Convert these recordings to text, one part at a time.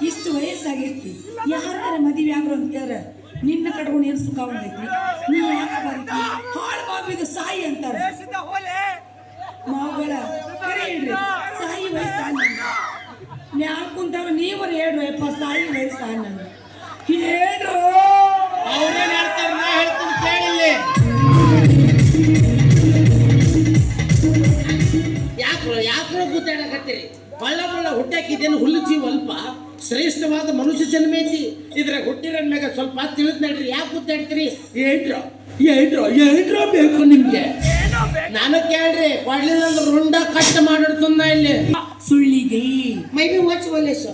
ಇಷ್ಟು ವಯಸ್ಸಾಗೈತಿ ಯಾರ ಮದುವೆ ಆಗ್ರು ಅಂತ ಕೇಳ್ರ ನಿನ್ನ ಕಟ್ಕೊಂಡು ಏನು ಸುಖ ಬಂದೈತಿ ನೀ ಯಾಕೆ ಬರೀತಿ ಹಾಳು ಬಾಬಿದು ಸಾಯಿ ಅಂತಾರ ಮಗಳ ಕರೆ ಹೇಳ್ರಿ ಸಾಯಿ ವಯಸ್ಸಾನ ಯಾರು ಕುಂತಾರ ನೀವರ ಹೇಳ್ರು ಯಪ್ಪ ಸಾಯಿ ವಯಸ್ಸಾನ ಹೇಳ್ರು ಅವ್ರೇನ್ ಹೇಳ್ತಾರ ನಾ ಹೇಳ್ತೀನಿ ಕೇಳಿಲ್ಲ ಯಾಕ್ರೋ ಕೂತಾಡಕತ್ತೀರಿ ಬಳ್ಳ ಹುಟ್ಟಾಕಿದ್ದೇನು ಹುಲ್ಲುಚಿ ಅಲ್ಪ ಶ್ರೇಷ್ಠವಾದ ಮನುಷ್ಯ ಜನ್ಮ ಐತಿ ಇದ್ರಾಗ ಹುಟ್ಟಿರೋನ್ ಮ್ಯಾಗ ಸ್ವಲ್ಪ ತಿಳಿದ್ ನಡ್ರಿ ಯಾಕೆ ಕೂತಾಡ್ತೀರಿ ಏನ್ರೋ ಬೇಕು ನಿಮ್ಗೆ ನಾನು ಕೇಳ್ರಿ ಕೊಡ್ಲಿಲ್ಲ ಅಂದ್ರೆ ರುಂಡ ಕಷ್ಟ ಮಾಡಿಡ್ತಂದ ಇಲ್ಲಿ ಸುಳ್ಳಿಗೆ ಮೈ ಬಿ ವಾಚ್ ಒಲ್ಲೇಸ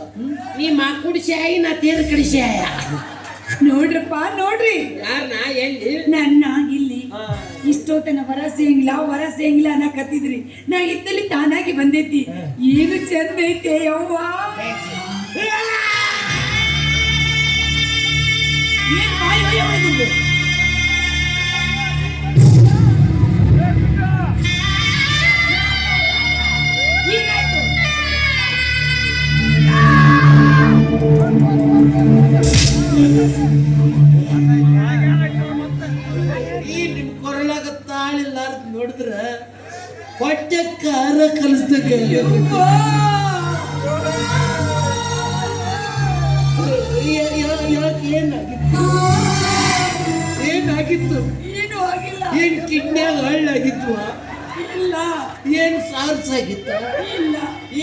ನೀ ಮಾಕುಡಿಸಿ ಆಯಿ ನಾ ತೀರ್ ಕಡಿಸಿ ಆಯ ನೋಡ್ರಪ್ಪ ನೋಡ್ರಿ ಯಾರನ್ನ ಎಲ್ಲಿ ನನ್ನ ಇಲ್ಲಿ ಇಷ್ಟೊತ್ತನ ವರಸೆಂಗಿಲ್ಲ ಅನ್ನಕತ್ತಿದ್ರಿ ನಾ ಇದ್ದಲ್ಲಿ ತಾನಾಗಿ ಬಂದೈತಿ ಏನು ಚಂದ ಐತೆ ಯವ್ವ ಏನ್ ಬಾಯ್ ಬಾಯ್ ಮಾಡಿದ್ದು ಏನಾಯ್ತು ನಿಮ್ ಕೊರಳಾಗ ತಾಳಿಲ್ಲ ನೋಡಿದ್ರ ಹೊಟ್ಟೆ ಕಾರ ಕಲಿಸ್ದಾಗ ಏನಾಗಿತ್ತು ಏನು ಆಗಿಲ್ಲ ಏನ್ ಕಿಡ್ನ್ಯಾಗ ಹಳ್ಳಾಗಿತ್ತು ಇಲ್ಲ ಏನ್ ಸಾರ್ಸ್ ಆಗಿತ್ತ ಇಲ್ಲ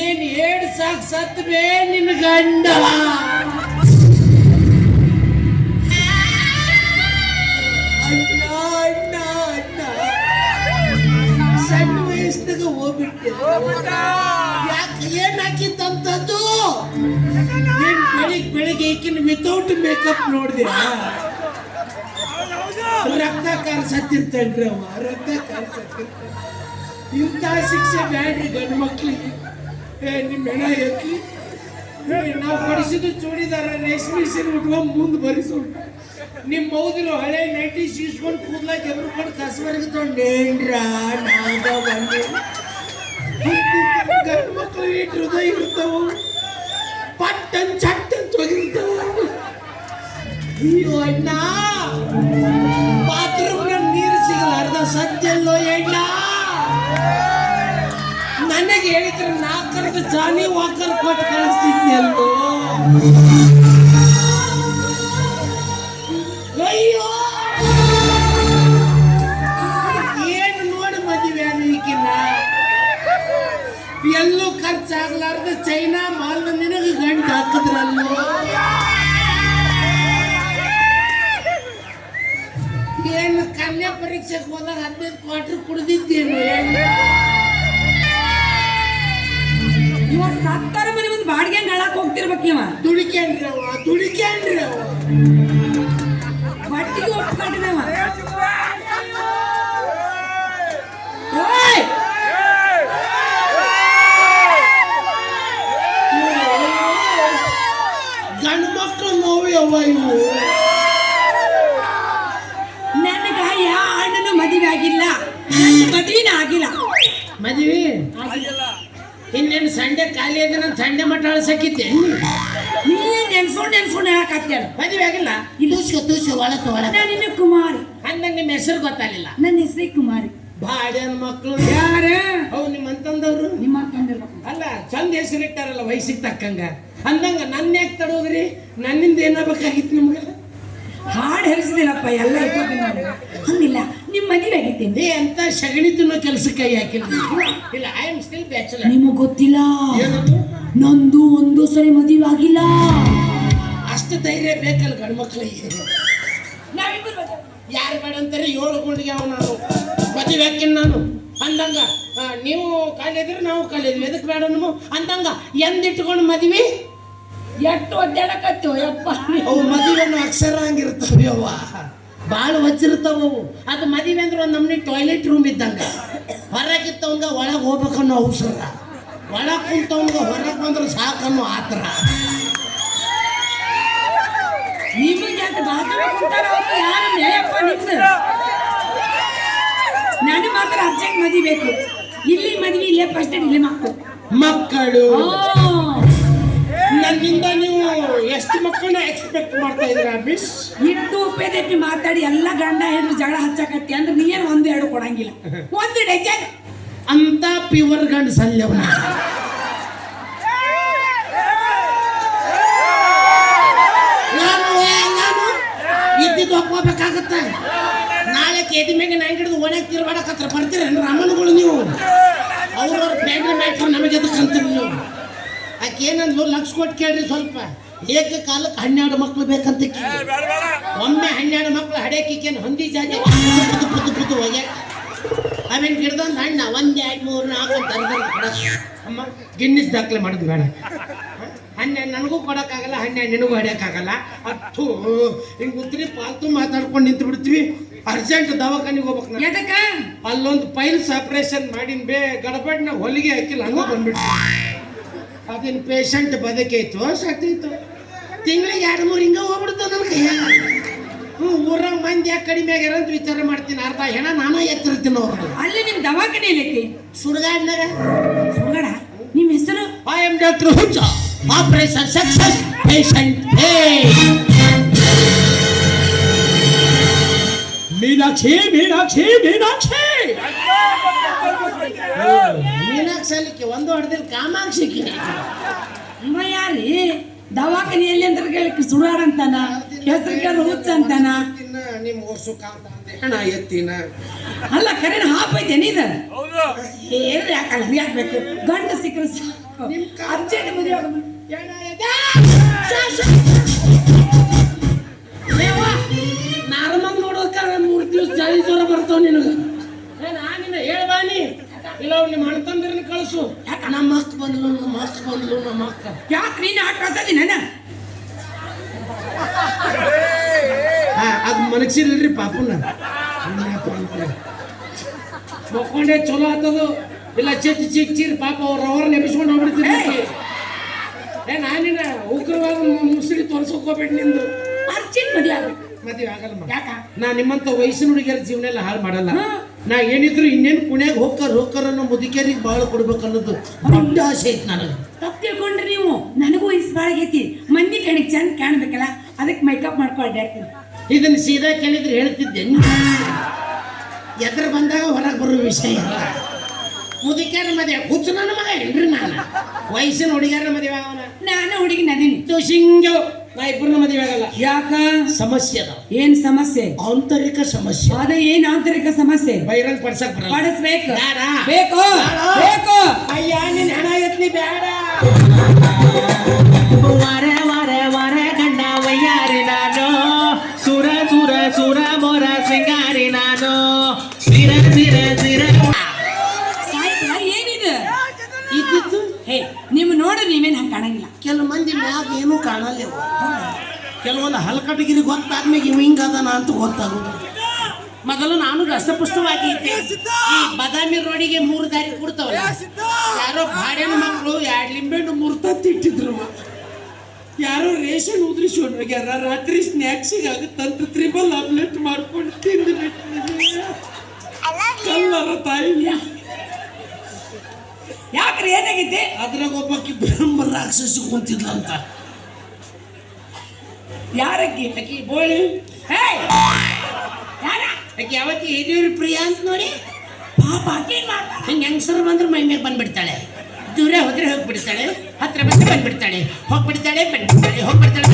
ಏನ್ ಏಡ್ ಸಾಕ್ ಸತ್ವೇ ನಿನ್ನ ಗಂಡ ಸಣ್ಣ ವಯಸ್ಸಿನಾಗ ಹೋಗ್ಬಿಟ್ಟೆ ಯಾಕೆ ಏನಾಕಿತ್ತಂತದ್ದು ಏನ್ ಬೆಳಿಗ್ಗೆ ಈಕಿನ ವಿತೌಟ್ ಮೇಕಪ್ ನೋಡಿದಿರಾ ರಕ್ತ ಕಾರ್ಸತ್ತಿರ್ತೇನ್ರಿ ಅವ ರಕ್ತ ಕಾರ್ಸತ್ತಿರ್ತಾನೆ ಇಂಥ ಶಿಕ್ಷೆ ಬ್ಯಾಡ್ರಿ ಗಂಡು ಮಕ್ಳಿಗೆ ನಿಮ್ಮ ಹೆಣ ಎತ್ಲಿ ನಾವು ಕೊಡಿಸಿದ್ದು ಚೂಡಿದಾರ ರೇಷ್ಮೆ ಸೀರೆ ಉಟ್ಕೊಂಡು ಮುಂದೆ ಬರಿಸೋಣ ನಿಮ್ಮ ಮೌದಿರು ಹಳೆ ನೈಟಿ ಸೀಸ್ಕೊಂಡು ಕೂದ್ಲಾಗ ಎಬ್ರುಕೊಂಡು ಕಸವರೆಗೆ ತೊಂಡೇನ್ರ ನಾಗ ಬಂದು ಗಂಡು ಮಕ್ಕಳು ಇಟ್ಟು ಹೃದಯ ಇರ್ತಾವ ಪಟ್ಟನ್ ಚಟ್ಟನ್ ತೊಗಿರ್ತಾವ ಅಯ್ಯೋ ಅಣ್ಣ ಬಾತ್ರೂಮ್ನ ನೀರು ಸಿಗಲಾರ್ದ ಸತ್ಯಲ್ಲೋ ಅಣ್ಣ ನನಗೆ ಹೇಳಿದ್ರೆ ನಾಲ್ಕರದ್ದು ಜಾನಿ ವಾಕರ್ ಕೊಟ್ಟು ಕಳಿಸ್ತಿದ್ನಲ್ಲೋ ಅಯ್ಯೋ ಏನು ನೋಡಿ ಮದುವೆ ಈಗಿನ ಎಲ್ಲೂ ಖರ್ಚಾಗ್ಲಾರ್ದ ಚೈನಾ ಮಾಲ್ ನಿನಗೆ ಗಂಟು ಹಾಕಿದ್ರಲ್ಲೋ ಏನು ಕನ್ಯಾ ಪರೀಕ್ಷೆಗೆ ಹೋದಾಗ 15 ಕ್ವಾರ್ಟರ್ ಕುಡಿದಿದ್ದೇನು ಇವ ಸತ್ತಾರ ಮನೆ ಮುಂದೆ ಬಾಡಿಗೆ ಗಾಳಕ್ ಹೋಗ್ತಿರ್ಬೇಕು ಇವ ದುಡಿಕ್ಯಾನ್ರಿ ಅವ ಬಟ್ಟಿಗೆ ಒಪ್ಕೊಂಡಿದವ ಗಂಡು ಮಕ್ಕಳು ನೋವು ಯವ್ವ ಇವು ನನಗ ಯಾವ ಅಣ್ಣನ ಮದುವೆ ಆಗಿಲ್ಲ ನನ್ನ ಮದುವೆನ ಆಗಿಲ್ಲ ಮದುವೆ ಇನ್ನೇನು ಸಂಡೆ ಖಾಲಿ ಆದ ನಾನು ಸಂಡೆ ಮಟ್ಟ ಅಳಸಕ್ಕಿದ್ದೆ ನೀ ನೆನ್ಸ್ಕೊಂಡು ಹೇಳಕತ್ತೇಳ ಮದುವೆ ಆಗಿಲ್ಲ ತೂಸ್ಕೊ ಒಳಕ್ಕೆ ನಾನು ಇನ್ನು ಕುಮಾರಿ ಹಂಗಂಗೆ ನಿಮ್ಮ ಹೆಸರು ಗೊತ್ತಾಗಲಿಲ್ಲ ನನ್ನ ಹೆಸರೇ ಕುಮಾರಿ ಬಾಡ್ಯಾನ ಮಕ್ಕಳು ಯಾರ ಅವು ನಿಮ್ಮ ಅಂತಂದವ್ರು ನಿಮ್ಮ ತಂದಿರ್ಬೇಕು ಅಲ್ಲ ಚಂದ ಹೆಸರಿಟ್ಟಾರಲ್ಲ ವಯಸ್ಸಿಗೆ ತಕ್ಕಂಗ ಅಂದಂಗ ನನ್ನ ಯಾಕೆ ತಡೋದ್ರಿ ನನ್ನಿಂದ ಏನಾಗಬೇಕಾಗಿತ್ತು ನಿಮ್ಗೆ ಹಾಡು ಹರಿಸಿದಿಲ್ಲಪ್ಪ ಎಲ್ಲ ಇಟ್ಕೊಂಡು ಹಂಗಿಲ್ಲ ನಿಮ್ಮ ಮದುವೆ ಆಗೈತೇನ್ರಿ ಅಂತ ಸಗಣಿ ತಿನ್ನೋ ಕೆಲಸಕ್ಕೆ ಕೈ ಹಾಕಿಲ್ಲ ಇಲ್ಲ ಐ ಆಮ್ ಸ್ಟಿಲ್ ಬ್ಯಾಚುಲರ್ ನಿಮಗೆ ಗೊತ್ತಿಲ್ಲ ನಂದು ಒಂದು ಸರಿ ಮದುವೆ ಆಗಿಲ್ಲ ಅಷ್ಟು ಧೈರ್ಯ ಬೇಕಲ್ಲ ಗಂಡು ಮಕ್ಕಳಿಗೆ ಯಾರು ಬೇಡ ಅಂತಾರೆ 7 ಗುಂಡಿಗೆ ಅವ ನಾನು ಮದುವೆ ಹಾಕಿನ ನಾನು ಅಂದಂಗ ನೀವು ಕಾಲಿದ್ರೆ ನಾವು ಕಾಲಿದ್ವಿ ಎದಕ್ಕೆ ಬೇಡ ನಮ್ಮ ಅಂದಂಗ ಎಂದಿಟ್ಕೊಂಡು ಮದ್ವಿ ಎಷ್ಟು ಒದ್ದಾಡಕತ್ತು ಯಪ್ಪ ಭಾಳ ವಜ್ಜಿರ್ತಾವು. ಅದು ಮದುವೆ ಅಂದ್ರೆ ಒಂದು ನಮ್ನಿ ಟಾಯ್ಲೆಟ್ ರೂಮ್ ಇದ್ದಂಗ. ಹೊರಗಿತ್ತವಂಗ ಒಳಗೆ ಹೋಗ್ಬೇಕನ್ನೋ ಅವಸರ, ಒಳಗೆ ಕುಂತವಂಗ ಹೊರಗೆ ಬಂದ್ರೆ ಸಾಕನ್ನೋ ಆತರ. ನಿಮಗೆ ಅಂತ ಮಾತಾಡ್ಕೊಂತಾರ ಯಾರು ನ್ಯಾಯಪ್ಪ ನಿಮ್ದು? ನನಗೆ ಮಾತ್ರ ಅರ್ಜೆಂಟ್ ಮದುವೆ ಬೇಕು. ಇಲ್ಲಿ ಮದುವೆ ಇಲ್ಲೇ ಫಸ್ಟ್ ಇಲ್ಲೇ ಮಕ್ಕಳು. ನನ್ನಿಂದ ನೀವು ಎಷ್ಟು ಮಕ್ಕಳನ್ನ ಎಕ್ಸ್ಪೆಕ್ಟ್ ಮಾಡ್ತಾ ಇದ್ದೀರಾ ಮಿಸ್? ಇಟ್ಟು ಉಪ್ಪೇದೆಪ್ಪಿ ಮಾತಾಡಿ ಎಲ್ಲ ಗಂಡ ಹೆಣ್ಣು ಜಗಳ ಹಚ್ಚಕತ್ತಿ ಅಂದ್ರೆ ನೀನು ಒಂದು ಎರಡು ಕೊಡಂಗಿಲ್ಲ, ಒಂದು ಡಜನ್ ಅಂತ ಪ್ಯೂರ್ ಗಂಡ ಸಲ್ಯವನ. ನಾನು ಇದ್ದಿದ್ದು ಒಪ್ಕೋಬೇಕಾಗತ್ತೆ. ನಾಳೆ ಕೇದಿ ಮೇಲೆ ನಾ ಹಿಡಿದು ಒಣಗಿ ತಿರ್ಗಾಡಕತ್ರ ಬರ್ತೀರೇನು ರಾಮನ್ಗಳು ನೀವು? ಅವ್ರವ್ರ ಫ್ಯಾಮಿಲಿ ಮ್ಯಾಟ್ರ್ ನಮಗೆ ಎದಕ್ಕಂತೀರಿ ನೀವು? ಆಕೆ ಏನಂದ್ಲು, ಲಕ್ಷ ಕೊಟ್ಟು ಕೇಳ್ರಿ ಸ್ವಲ್ಪ. ಏಕಕಾಲಕ್ಕೆ 12 ಮಕ್ಳು ಬೇಕಂತ ಒಮ್ಮೆ 12 ಮಕ್ಳು ಹಡೇಕಿಕ್ಕೇನು ಹೊಂದಿ ಜಾತಿ ಪುದ್ದು ಹೋಗ್ಯ. ಅವೇನು ಗಿಡದೊಂದು ಹಣ್ಣ 1 2 3 4 ಅಮ್ಮ ಗಿನ್ನಿಸ್ ದಾಖಲೆ ಮಾಡೋದು ಬೇಡ. 12 ನನಗೂ ಕೊಡೋಕ್ಕಾಗಲ್ಲ, 12 ನಿನಗೂ ಹೊಡ್ಯೋಕ್ಕಾಗಲ್ಲ. ಅಷ್ಟು ಹಿಂಗೆ ಉತ್ತರಿ ಪಾಲ್ತು ಮಾತಾಡ್ಕೊಂಡು ನಿಂತು ಬಿಡ್ತೀವಿ. ಅರ್ಜೆಂಟ್ ದವಾಖಾನಿಗೆ ಹೋಗ್ಬೇಕು. ಎದಕ್ಕ? ಅಲ್ಲೊಂದು ಪೈಲ್ಸ್ ಆಪರೇಷನ್ ಮಾಡಿನ ಗಡಬಡ್ನ ಹೊಲಿಗೆ ಹಾಕಿಲ್ಲ, ಹಂಗ ಬಂದ್ಬಿಟ್ಟು. ಅದೇನು ಪೇಷಂಟ್ ಬದುಕೈತು ಸತ್ತೈತು. ತಿಂಗಳಿಗೆ 2-3 ಹಿಂಗ ಹೋಗ್ಬಿಡ್ತಾವ ನನ್ನ ಕೈಯಾಗ. ಊರಾಗ ಮಂದಿ ಯಾಕೆ ಕಡಿಮೆ ಆಗ್ಯಾರ ಅಂತ ವಿಚಾರ ಮಾಡ್ತೀನಿ. ಅರ್ಧ ಹೆಣ ನಾನಾ ಎತ್ತಿರ್ತೀನಿ ಅವ್ರದ್ದು. ಅಲ್ಲಿ ನಿಮ್ಮ ದವಾಖಾನೆ ಎಲ್ಲೈತಿ? ಸುಡ್ಗಾಡ್ನಾಗ. ಸುಡ್ಗಾಡ? ನಿಮ್ಮ ಹೆಸರು? ಐ ಆಮ್ ಡಾಕ್ಟರ್ ಹುಚ್ಚ. Operation success, patient Meenakshi Meenakshi Meenakshi Meenakshi ಅಲ್ಲಿಕ್ಕೆ ಒಂದು ಹೊಡೆದಿಲ್ಲ ಕಾಮಾಕ್ಷಿಕ್ಕೆ. ಇವ ಯಾರಿ ದವಾಖಾನೆಯಲ್ಲಿ ಅಂತ ಕೇಳಕ್ಕೆ ಸುಡಾಡಂತಾನ, ಹೆಸರು ಕೇಳ ಹುಚ್ಚ ಅಂತಾನ. ನಿಮ್ಮ ಸುಖ ಅಂತ ಹೆಣ ಎತ್ತಿನ ಅಲ್ಲ ಕರೆನ ಹಾಪೈತೇನೆ ಇದು? ಏನು ಯಾಕಲ್ಲ ಯಾಕಬೇಕು? ಗಂಡ ಸಿಕ್ಕರೆ ಅರ್ಜೆಂಟ್ ಮದುವೆ ನಾರ್ಮಲ್ ನೋಡೋಕ 3 ದಿವಸ ಜಾಲಿ ಜ್ವರ ಬರ್ತಾವ ನಿನಗೆ. ನಾನಿನ್ನ ಹೇಳ್ಬಾನಿ ಇಲ್ಲ ನಿಮ್ಮ ಅಣ್ತಂದ್ರನ್ನ ಕಳಿಸು. ನಮ್ಮ ಅಕ್ಕ ಬಂದ್ಲು, ನಮ್ಮ ಅಕ್ಕ ಬಂದ್ಲು, ನಮ್ಮ ಅಕ್ಕ. ಯಾಕೆ ನೀನು ಆಟ ಕಳ್ಸದಿ ನನ್ನ? ಅದು ಮನಗ್ಸಿರ್ರಿ ಪಾಪನ. ಮಕ್ಕೊಂಡೆ ಚಲೋ ಆತದು. ಇಲ್ಲ ಚಿಕ್ಕ ಪಾಪ ಅವ್ರವ್ರ ನೆಪಿಸ್ಕೊಂಡು ಹೋಗ್ಬಿಡ್ತೀನಿ. ನಾನಿನ ಉಗ್ರವಾದ ಮುಸುಳಿ ತೋರ್ಸೋಕ್ ಹೋಗ್ಬೇಡಿ ನಿಂದು. ಅರ್ಜೆಂಟ್ ಮದುವೆ ಮದುವೆ ಆಗಲ್ಲ. ಯಾಕ? ನಾ ನಿಮ್ಮಂತ ವಯಸ್ಸಿನ ಹುಡುಗಿಯರ ಜೀವನ ಎಲ್ಲ ಹಾಳು ಮಾಡಲ್ಲ. ನಾ ಏನಿದ್ರು ಇನ್ನೇನು ಕುಣ್ಯಾಗ ಹೋಗ್ತಾರ ಅನ್ನೋ ಮುದುಕಿಯರಿಗೆ ಭಾಳ ಕೊಡ್ಬೇಕು ಅನ್ನೋದು ದೊಡ್ಡ ಆಸೆ ಐತಿ ನನಗೆ. ತಪ್ಪು ತಿಳ್ಕೊಂಡ್ರಿ ನೀವು. ನನಗೂ ವಯಸ್ಸು ಭಾಳ ಆಗೈತಿ. ಮಂದಿ ಕಣಿಗೆ ಚಂದ ಕಾಣ್ಬೇಕಲ್ಲ, ಅದಕ್ಕೆ ಮೇಕಪ್ ಮಾಡ್ಕೊಂಡು ಅಡ್ಡಾಡ್ತೀನಿ. ಇದನ್ನ ಸೀದಾ ಕೇಳಿದ್ರೆ ಹೇಳ್ತಿದ್ದೆ. ಎದುರು ಬಂದಾಗ ಹೊರಗೆ ಬರೋ ವಿಷಯ ಅಲ್ಲ. ಮುದುಕ್ಯಾರ ಮದುವೆ ಹುಚ್ಚು ನನ್ನ ಮಗ ಏನ್ರಿ? ನಾನು ವಯಸ್ಸಿನ ಹುಡುಗಿಯರ ಮದುವೆ ಅವನ. ನಾನು ಹುಡುಗಿ ನದೀನಿ ಸಿಂಗು. ನಾ ಇಬ್ಬರನ್ನ ಮದುವೆ ಆಗಲ್ಲ. ಯಾಕ? ಸಮಸ್ಯೆ ಅದ. ಏನ್ ಸಮಸ್ಯೆ? ಆಂತರಿಕ ಸಮಸ್ಯೆ. ಅದ ಏನ್ ಆಂತರಿಕ ಸಮಸ್ಯೆ? ಬೈರಂಗ್ ಪಡ್ಸಕ್ ಬರಲ್ಲ. ಪಡಿಸ್ಬೇಕು. ಬೇಡ. ಬೇಕು ಬೇಕು. ಅಯ್ಯ ನಿನ್ ಹಣ ಎತ್ಲಿ ಬೇಡ. ವರ ವರ ವರ ಗಂಡ ವಯ್ಯಾರಿ ನಾನು, ಸುರ ಸುರ ಸುರ ಮೊರ ಸಿಂಗಾರಿ ನಾನು, ಸಿರ ಸಿರ ಸಿರ. ಸಾಯ್ತಾ ಏನಿದು? ಇದ್ದಿದ್ದು ಹೇ ನಿಮ್ಮ ನೋಡ್ರಿ ನೀವೇನ್ ಹಂಗ ಕಾಣಂಗಿಲ್ಲ. ಕೆಲವು ಮಂದಿ ಮ್ಯಾಗ ಏನೂ ಕಾಣಲ್ಲ. ಕೆಲವೊಂದು ಹಲಕಟಗಿರಿ ಗೊತ್ತಾದ್ಮೇಲೆ ಇವ್ ಹಿಂಗದಾನ ಅಂತ ಗೊತ್ತಾಗೋದು. ಮೊದಲು ನಾನು ರಸಪುಷ್ಟವಾಗಿ ಇದ್ದೆ. ಈ ಬಾದಾಮಿ ರೋಡಿಗೆ 3 ದಾರಿ ಕೊಡ್ತಾವಲ್ಲ, ಯಾರೋ ಬಾಡಿನ ಮಕ್ಕಳು 2 ಲಿಂಬೆಹಣ್ಣು 3 ತತ್ತಿ ಇಟ್ಟಿದ್ರು. ಯಾರೋ ರೇಷನ್ ಉದ್ರಿಸ್ಕೊಂಡು ಹೋಗ್ಯಾರ. ರಾತ್ರಿ ಸ್ನ್ಯಾಕ್ಸಿಗೆ ಆಗುತ್ತಂತ 3 ಆಮ್ಲೆಟ್ ಮಾಡ್ಕೊಂಡು ತಿಂದು ಕಲ್ಲರ ತಾಯಿ. ಯಾಕ್ರಿ ಏನಾಗೈತಿ? ಅದ್ರಾಗ ಒಬ್ಬಾಕಿ ಬ್ರಹ್ಮ ರಾಕ್ಷಸಿ ಕುಂತಿದ್ಲಂತ. ಯಾರಕ್ಕಿ? ಆಕಿ ಬೋಳಿ. ಹೇ ಯಾರ? ಆಕಿ ಯಾವತ್ತಿ ಯಡಿಯೂರಿ ಪ್ರಿಯ ಅಂತ ನೋಡಿ ಪಾಪ ಆಕಿ ಮಾಡ್ತಾಳ. ಹಂಗೆ ಹೆಂಗಸರು ಬಂದ್ರೆ ಮೈ ಮೇಲೆ ಬಂದ್ಬಿಡ್ತಾಳೆ. ದೂರ ಹೋದ್ರೆ ಹೋಗ್ಬಿಡ್ತಾಳೆ, ಹತ್ರ ಬಂದ್ರೆ ಬಂದ್ಬಿಡ್ತಾಳೆ, ಹೋಗ್ಬಿಡ್ತಾಳೆ ಬಂದ್ಬಿಡ್ತಾಳೆ, ಹೋಗ್ಬಿಡ್ತಾಳೆ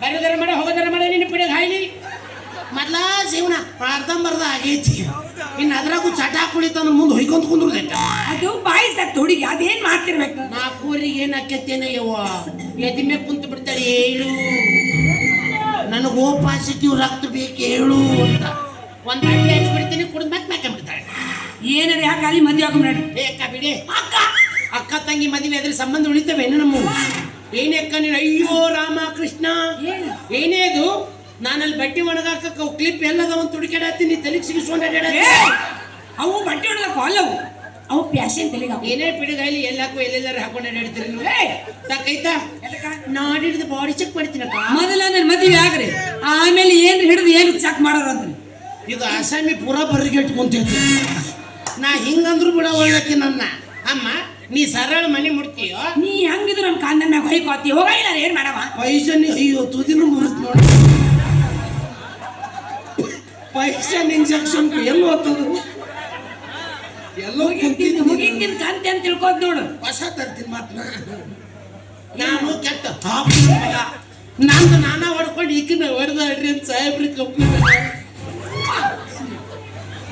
ಬರೋದರ ಮಾಡ ಹೋಗೋದರ ಮಾಡ. ನಿನ್ನ ಪಿಡಿಗೆ ಹಾಯ್ಲಿ ಮೊದ್ಲ ಜೀವನ ಅರ್ಧಂಬರ್ಧ ಆಗೈತಿ. ಇನ್ನು ಅದ್ರಾಗೂ ಚಟ ಕುಳಿತಾನ ಮುಂದೆ ಹೊಯ್ಕೊಂತ ಕುಂದ್ರದೈತ. ಅದು ಬಾಯಿ ಸತ್ತು ಹುಡುಗಿ, ಅದೇನ್ ಮಾಡ್ತಿರ್ಬೇಕು? 4 ಊರಿಗೆ ಏನ್ ಆಕೈತೇನ ಯವ್ವ. ಎದಿಮೆ ಕುಂತು ಬಿಡ್ತಾಳೆ, ಹೇಳು ನನಗೆ ಓಪಾಸಿಟಿವ್ ರಕ್ತ ಬೇಕು ಹೇಳು ಅಂತ. ಒಂದು ಅಡ್ಡೆ ಹಚ್ಬಿಡ್ತೀನಿ, ಕುಡಿದ್ ಮ್ಯಾಕ್ ಮ್ಯಾಕೆ ಬಿಡ್ತಾಳೆ. ಏನಾರ ಯಾಕೆ ಅಲ್ಲಿ ಮದುವೆ ಆಗ ಏ ಅಕ್ಕ ಬಿಡಿ. ಅಕ್ಕ ತಂಗಿ ಮದುವೆ ಅದ್ರ ಸಂಬಂಧ ಉಳಿತವೆ ನಮ್ಮ. ಏನಕ್ಕ ನೀನು ಅಯ್ಯೋ ರಾಮ ಕೃಷ್ಣ ಏನು ಏನೇ ಅದು ನಾನಲ್ಲಿ ಬಟ್ಟೆ ಒಣಗಾಕ ಕ್ಲಿಪ್ ಎಲ್ಲದ ಒಂದು ತುಡಿಕಾಡತ್ತೀನಿ ತಲೆಗೆ ಸಿಗಿಸ್ಕೊಂಡು ಏ, ಅವು ಬಟ್ಟೆ ಹೊಡೆದಕ್ಕೂ ಅಲ್ಲವು ಅವು ಪ್ಯಾಶನ್ ತಲೆಗೆ ಏನೇ ಪಿಡಿಗಾಯಿಲಿ ಎಲ್ಲಾಕು ಎಲ್ಲೆಲ್ಲಾರು ಹಾಕೊಂಡು ಅಡ್ಡಾಡ್ತೀರಿ ನೀವು ಸಾಕೈತಾ ನಾಡಿಡ್ದು ಬಾಡಿ ಚೆಕ್ ಮಾಡ್ತೀನಕ್ಕ ಮೊದಲ ನನ್ನ ಮದುವೆ ಆಗ್ರಿ ಆಮೇಲೆ ಏನ್ ಹಿಡಿದು ಏನು ಚೆಕ್ ಮಾಡೋರು ಅಂತ ಇದು ಆಸಾಮಿ ಪೂರಾ ಬರಿಗೆಟ್ ಕುಂತೈತಿ ನಾ ಹಿಂಗಂದ್ರು ಬಿಡ ಒಳ್ಳಕ್ಕೆ ನನ್ನ ಅಮ್ಮ ನೀ ಸರಳ ಮನೆ ಮುಡ್ತೀಯೋ ನೀ ಹಂಗಿದ್ರು ನಮ್ಮ ಕಾಂದ ಮ್ಯಾಗ ಹೊಯ್ಕೋತಿ ಹೋಗಿಲ್ಲ ಏನ್ ಮಾಡವ ಪೈಸನಿ ಅಯ್ಯೋ ತುದಿನ ಮುರಿದ್ ನೋಡಿ ಪೈಸನ್ ಇಂಜೆಕ್ಷನ್ ಎಲ್ಲಿ ಹೋಗ್ತದ ಎಲ್ಲೋ ಮುಗಿಂತಿನ ಕಂತೆ ಅಂತ ತಿಳ್ಕೋದ್ ನೋಡು ಹೊಸ ತರ್ತೀನಿ ಮಾತ್ರ ನಾನು ಕೆಟ್ಟ ನಂದು ನಾನಾ ಹೊಡ್ಕೊಂಡು ಈಗಿನ ಹೊಡೆದಾಡ್ರಿ ಅಂತ ಸಾಹೇಬ್ರಿ ಕಂಪ್ನಿ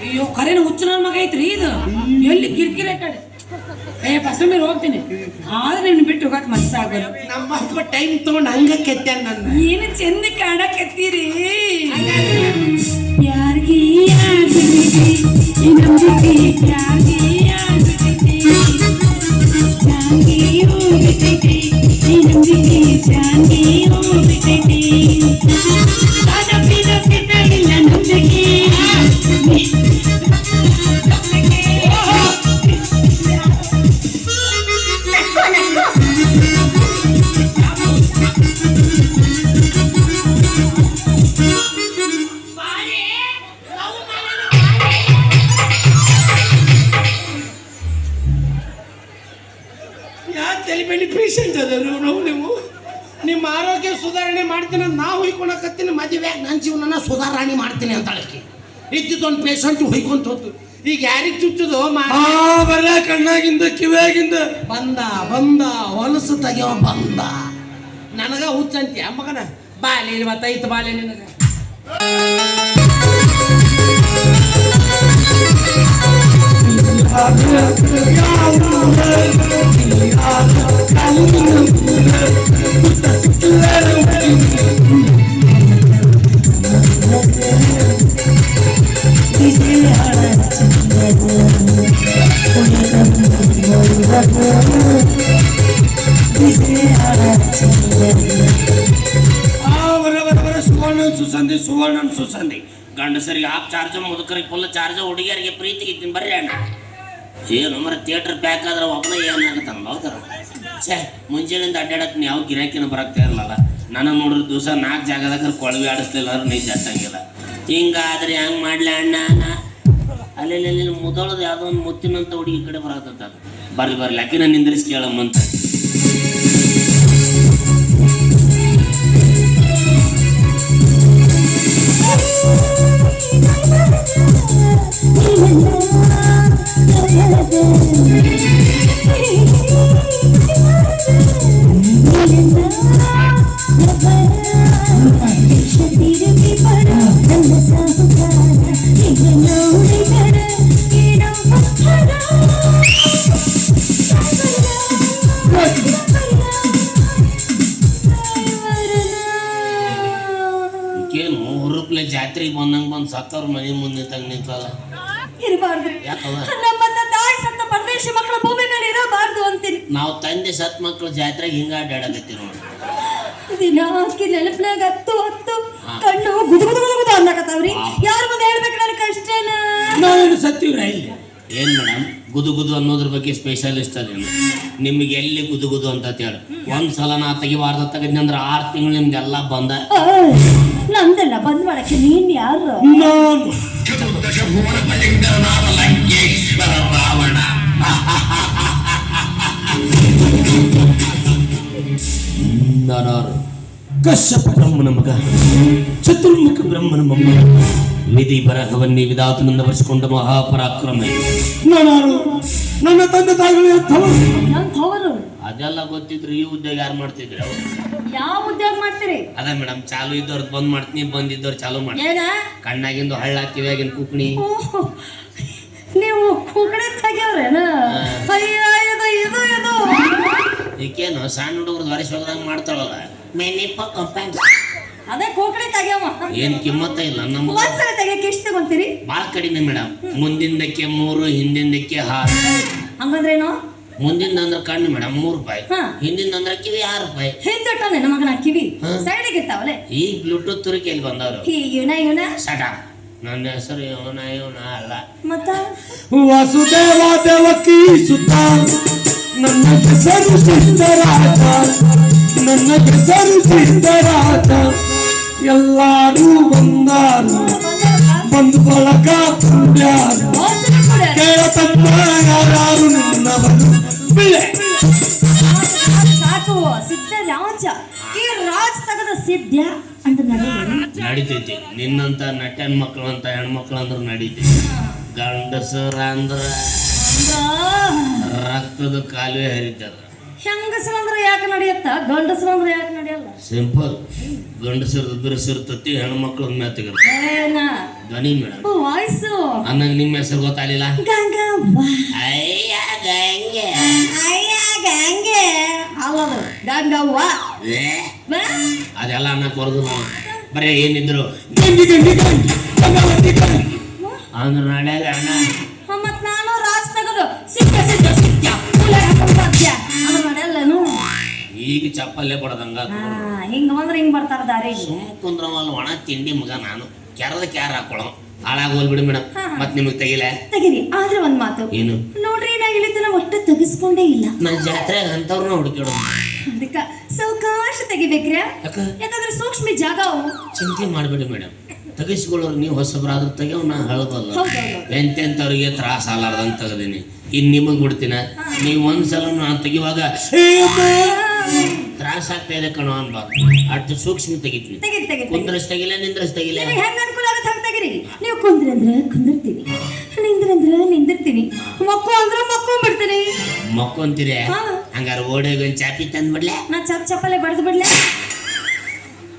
ಅಯ್ಯೋ ಖರೇನ ಹುಚ್ಚು ನನ್ನ ಮಗ ಐತ್ರಿ ಇದು ಎಲ್ಲಿ ಕಿರಿಕಿರಿ ಕಡೆ ಏ ಬಸಂಬೀರ್ ಹೋಗ್ತೀನಿ ಆದ್ರೆ ನಿನ್ನ ಬಿಟ್ಟು ಹೋಗಕ್ ಮನ್ಸಾಗಲ್ಲ ನಮ್ಮ ಅಪ್ಪ ಟೈಮ್ ತಗೊಂಡು ಹಂಗ ಕೆತ್ತಾನ ನನ್ನ ಏನು ಚಂದ ಕಾಣಕತ್ತೀರಿ ಯಾರಿಗೆ ಆಗ್ಬಿಟ್ಟೈತಿ ಈ ನಂಬಿಕೆ ಯಾರಿಗೆ ಆಗ್ಬಿಟ್ಟೈತಿ ಯಾರಿಗೆ ಹೋಗ್ಬಿಟ್ಟೈತಿ ಈ ನಂಬಿಕೆ ಯಾರಿಗೆ ಹೋಗ್ಬಿಟ್ಟೈತಿ ಅದಪ್ಪಿದ ಸಿದ್ಧಾಗಿಲ್ಲ ನಂಬಿಕೆ ಯಾರು ತಲೆಬೇಡಿ ಪೇಷಂಟ್ ಅದರು ನೀವು ನಿಮ್ಮ ಆರೋಗ್ಯ ಸುಧಾರಣೆ ಮಾಡ್ತೀನಿ ಅಂತ ನಾವು ಹೊಯ್ಕೊಳಕತ್ತೀನಿ ಮದುವೆಯಾಗ ನನ್ನ ಜೀವನನ ಸುಧಾರಣೆ ಮಾಡ್ತೀನಿ ಅಂತ ಹೇಳಕ್ಕೆ ಇದ್ದಿದ್ದೊಂದು ಪೇಷಂಟ್ ಹೊಯ್ಕೊಂತ ಹೋತು ಈಗ ಯಾರಿಗೆ ಚುಚ್ಚುದು ಬರ ಕಣ್ಣಾಗಿಂದ ಕಿವ್ಯಾಗಿಂದ ಬಂದ ಬಂದ ಹೊಲಸು ತೆಗೆವ ಬಂದ ನನಗ ಹುಚ್ಚಂತಿ ಮಗನ ಬಾಲೆ ಇವತ್ತೈತು ಬಾಲೆ ನಿನಗ ಸುವರ್ಣನ್ ಸುಸಂದಿ ಗಂಡಸರಿಗೆ ಹಾಫ್ ಚಾರ್ಜ್ ಮುದುಕರಿಗೆ ಫುಲ್ ಚಾರ್ಜ್ ಹುಡುಗಿಯರಿಗೆ ಪ್ರೀತಿಗೆ ಇದ್ದೀನಿ ಬರ್ರಿ ಅಣ್ಣ ಏನು ಮರ ಥಿಯೇಟರ್ ಪ್ಯಾಕ್ ಆದ್ರೆ ಒಬ್ಬನ ಏನಾಗತ್ತಲ್ಲ ಹೌದಾರ ಛೇ ಮುಂಜಾನೆಯಿಂದ ಅಡ್ಡಾಡಕ್ಕೆ ಯಾವ ಗಿರಾಕಿನ ಬರಕ್ತಾ ಇರಲಿಲ್ಲ ನಾನು ನೋಡಿದ್ರೆ ದಿವಸ 4 ಜಾಗದಾಗ ಕೊಳವೆ ಆಡಿಸ್ಲಿಲ್ಲ ಅವ್ರು ನೀ ಜಟ್ಟಂಗಿಲ್ಲ ಹಿಂಗಾದ್ರೆ ಹೆಂಗೆ ಮಾಡ್ಲಿ ಅಣ್ಣ ಅಲ್ಲಿ ಮುದೋಳದು ಯಾವುದೋ ಒಂದು ಮುತ್ತಿನಂತ ಹುಡುಗಿ ಕಡೆ ಬರತ್ತ ಬರ್ಲಿ ಅಕ್ಕಿನ ನಿಂದ್ರಿಸಿ ಕೇಳಮ್ಮಂತ ಜಾತ್ರೆಗೆ ಬಂದಂಗೆ ಬಂದು ಸತ್ತವ್ರ ಮನೆ ಮುಂದೆ ತಂಗ ನಿಂತಲ್ಲ ಇರಬಾರ್ದು ಯಾಕವ ನಮ್ಮನ್ನ ತಾಯಿ ಸತ್ತ ಪರದೇಶಿ ಮಕ್ಕಳ ಭೂಮಿ ಮೇಲೆ ಇರಬಾರ್ದು ಅಂತೀನಿ ನಾವು ತಂದೆ ಸತ್ ಮಕ್ಕಳು ಜಾತ್ರೆಗೆ ಹಿಂಗ ಅಡ್ಡಾಡಕತ್ತೀವಿ ನೋಡಿ ದಿನ ಅಕ್ಕಿ ನೆನಪಿನಾಗ ಹತ್ತು ಕಣ್ಣು ಗುದು ಗುದು ಗುದು ಗುದು ಅನ್ನಕತ್ತಾವ್ರಿ ಯಾರ ಮುಂದೆ ಹೇಳ್ಬೇಕು ನನಗೆ ಕಷ್ಟನ ನಾವೇನು ಸತ್ತೀವ್ರ ಇಲ್ಲಿ ಏನ್ ಮೇಡಮ್ ಗುದು ಗುದು ಅನ್ನೋದ್ರ ಬಗ್ಗೆ ಸ್ಪೆಷಲಿಸ್ಟ್ ಅದೇನು ನಿಮ್ಗೆ ಎಲ್ಲಿ ಗುದು ಗುದು ಅಂತ ಹೇಳಿ ಒಂದ್ಸಲ ನಾ ತೆಗಿಬಾರ್ದ ತೆಗದ್ನಿ ಅಂದ್ರೆ 6 ತಿಂಗಳು ನಿಮ್ದೆಲ್ಲ ಬಂದ ನಂದೆಲ್ಲ ಬಂದ್ ಮಾಡಕ್ಕೆ ನೀನ್ ಯಾರು ನಾನು ನಾನಾರು ಕಶ್ಯಪ ಬ್ರಹ್ಮನ ಮಗ ಚತುರ್ಮುಖ ಬ್ರಹ್ಮನ ಮೊಮ್ಮಗ ವಿಧಿ ಬರಹವನ್ನೇ ವಿಧಾತನಿಂದ ಬರೆಸಿಕೊಂಡ ಮಹಾಪರಾಕ್ರಮ ನಾನಾರು ನನ್ನ ತಂದೆ ತಾಯಿಗಳು ನನ್ ತವರು ಅದೆಲ್ಲ ಗೊತ್ತಿದ್ರು ಈ ಉದ್ಯೋಗ ಯಾರು ಮಾಡ್ತಿದ್ರು ಅವ್ರು ಯಾವ ಉದ್ಯೋಗ ಮಾಡ್ತೀರಿ ಅದ ಮೇಡಮ್ ಚಾಲು ಇದ್ದವ್ರದ್ದು ಬಂದ್ ಮಾಡ್ತೀನಿ ಬಂದಿದ್ದವ್ರು ಚಾಲು ಮಾಡ್ತೀನಿ ಏನ ಕಣ್ಣಾಗಿಂದು ಹಳ್ಳ ಕಿವ್ಯಾಗಿನ ಕುಕ್ಣಿ ನೀವು ಕುಕಡೆ ತೆಗ್ಯವ್ರೇನ ಅಯ್ಯ ಇದು ಇದು ಇದು ಈಕೇನು ಸಣ್ಣ ಹುಡುಗರು ದ್ವಾರಿಸಿ ಹೋಗದಂಗೆ ಮಾಡ್ತಾಳಲ್ಲ ಮೇನಿಪ್ಪ ಕಂಪ್ಯಾಂಡ್ ಅದೇ ಕೋಕಡೆ ತೆಗ್ಯವ ಏನ್ ಕಿಮ್ಮತ್ತ ಇಲ್ಲ ನಮ್ಮ ಒಂದ್ಸಲ ತೆಗಿಯಕ್ಕೆ ಎಷ್ಟು ತಗೊಂತೀರಿ ಭಾಳ ಕಡಿಮೆ ಮೇಡಮ್ ಮುಂದಿಂದಕ್ಕೆ 3 ಹಿಂದಿಂದಕ್ಕೆ 6 ಹಂಗಂದ್ರೇನು ಮುಂದಿನ ಅಂದ್ರೆ ಕಣ್ಣು ಮೇಡಮ್ 3 ರೂಪಾಯಿ, ಹಾ. ಹಿಂದಿನ ಅಂದ್ರೆ ಕಿವಿ 6 ರೂಪಾಯಿ. ಹಿಂದಟ್ಟ ನನ್ನ ಮಗನ ಕಿವಿ ಹಾ. ಸೈಡಿಗೆ ಇರ್ತಾವಲೆ. ಈ ಬ್ಲೂಟೂತ್ ತುರಿಕೆಯಲ್ಲಿ ಬಂದವರು. ಇವನ ಸಟ ನನ್ನ ಹೆಸರು ಇವನ ಅಲ್ಲ. ಮತ್ತ ವಾಸುದೇವ ದೇವಕಿ ಸುತ ನನ್ನ ಹೆಸರು ಸಿದ್ಧರಾಜ, ನನ್ನ ಹೆಸರು ಸಿದ್ಧರಾಜ. ಎಲ್ಲಾರು ಬಂದಾರು ಬಂದು ಬಳಗ ತುಂಬ್ಯಾರು, ಕೇಳತಮ್ಮ ಯಾರು ನಿನ್ನವರು ಬಿಳೆ. ಸಾಕು ಸಿದ್ಧ ರಾಜ. ಈ ರಾಜ್ ತಗದ ಸಿದ್ಧ ಅಂತ ನಡೀತೈತಿ. ನಿನ್ನಂತ ನಟನ್ ಮಕ್ಳು ಅಂತ ಹೆಣ್ಮಕ್ಳು ಅಂದ್ರೆ ನಡೀತೈತಿ. ಗಂಡಸರ ಅಂದ್ರ ರಕ್ತದ ಕಾಲುವೆ ಹರಿತದ. ಹೆಂಗಸರಂದ್ರೆ ಯಾಕೆ ನಡೆಯತ್ತ, ಗಂಡಸರಂದ್ರೆ ಯಾಕೆ ನಡೆಯಲ್ಲ? ಸಿಂಪಲ್. ಗಂಡಸರದ ಬಿರುಸಿರ್ತತಿ, ಹೆಣ್ಮಕ್ಳು ಮೆತ್ತಗಿರ್ತ. ಏನ ಧ್ವನಿ ಮೇಡಮ್ ವಾಯ್ಸು ಅನ್ನಂಗ ನಿಮ್ಮ ಹೆಸರು ಗೊತ್ತಾಗಲಿಲ್ಲ. ಗಂಗವ್ವ. ಅಯ್ಯ ಗಂಗೆ ಗಂಗೆ ಅಲ್ಲದು ಗಂಗವ್ವ. ಏ, ಬಾ. ಅದೆಲ್ಲ ಅನ್ನಕ್ ಬರೋದಿಲ್ಲ. ಬರೀ ಏನಿದ್ರು ಗಂಗಿ ಗಂಗಿ ಗಂಗಿ ಗಂಗಾವತಿ ಗಂಗಿ ಅಂದ್ರ ನಾಡ್ಯಾಗ ಅಣ್ಣ. ಮತ್ ನಾನು ರಾಜ್ ತಗದು ಸಿದ್ಧ ಸಿದ್ಧ ಸಿದ್ಧ ಕೂಲೆ ಹಾಕೊಂಡ್ ಸಾಧ್ಯ ಅದು ನಡೆಯಲ್ಲನು. ಈಗ ಚಪ್ಪಲ್ಲೇ ಕೊಡದಂಗ ಹಿಂಗ ಬಂದ್ರೆ ಹಿಂಗ್ ಬರ್ತಾರ ದಾರಿ. ಸುಮ್ ಕುಂದ್ರವಲ್ಲ ಒಣ ತಿಂಡಿ ಮಗ ನಾನು. ಕೆರದ ಕ್ಯಾರ ಹಾಕೊಳೋ ಹಾಳಾಗೋಲ್ ಬಿಡು ಮೇಡಮ್. ಮತ್ ನಿಮಗ್ ತೆಗಿಲ ತೆಗಿರಿ. ಆದ್ರೆ ಒಂದ್ ಮಾತು ಏನು ನೋಡ್ರಿ, ಏನಾಗಿಲ್ಲ ಒಟ್ಟು ತೆಗಿಸ್ಕೊಂಡೇ ಇಲ್ಲ. ನನ್ ಜಾತ್ರೆಗೆ ಅಂತವ್ರನ್ನ ಹುಡುಕಿಡು. ಅದಕ್ಕ ಸಾವಕಾಶ ತೆಗಿಬೇಕ್ರಿ. ಯಾಕ ಯಾಕಂದ್ರೆ ಸೂಕ್ಷ್ಮ ಜಾಗ ಅವು. ಚಿಂತೆ ಮಾಡ್ಬೇಡಿ ಮೇಡಮ್. ತೆಗಿಸ್ಕೊಳ್ಳೋರು ನೀವು ಹೊಸಬ್ರಾದ್ರೂ ತೆಗೆವ್, ನಾ ಹೇಳೋದಲ್ಲ. ಎಂತೆಂಥವ್ರಿಗೆ ತ್ರಾಸ ಆಲಾರ್ದಂಗೆ ತೆಗ್ದೀನಿ. ಇನ್ ನಿಮಗ್ ಬಿಡ್ತೀನ. ನೀವು ಒಂದ್ಸಲ ನಾನು ತೆಗಿವಾಗ ತ್ರಾಸ ಆಗ್ತಾ ಇದೆ ಕಣೋ ಅನ್ಬಾರ್ದು. ಅಷ್ಟು ಸೂಕ್ಷ್ಮ ತೆಗಿತೀನಿ. ಕುಂದ್ರಸ್ ತೆಗಿಲ್ಲ, ನಿಂದ್ರಸ್ ತೆಗಿಲ್ಲ. ಹೆಂಗ ಅನುಕೂಲ ಆಗತ್ತೆ ಹಂಗ ತೆಗಿರಿ. ನೀವು ಕುಂದ್ರಿ ಅಂದ್ರೆ ಕುಂದಿರ್ತೀನಿ, ನಿಂದ್ರಂದ್ರೆ ನಿಂದಿರ್ತೀನಿ, ಮಕ್ಕೋ ಅಂದ್ರೆ ಮಕ್ಕೊಂಡ್ಬಿಡ್ತೀನಿ. ಮಕ್ಕೊಂತೀರಿ? ಹಂಗಾರ ಓಡೋಗಿ ಒಂದ್ ಚಾಪಿ ತಂದ್ಬಿಡ್ಲೆ. ನಾ ಚಪ್ಪಲೆ ಬಡ್ದು ಬಿಡ್ಲೆ.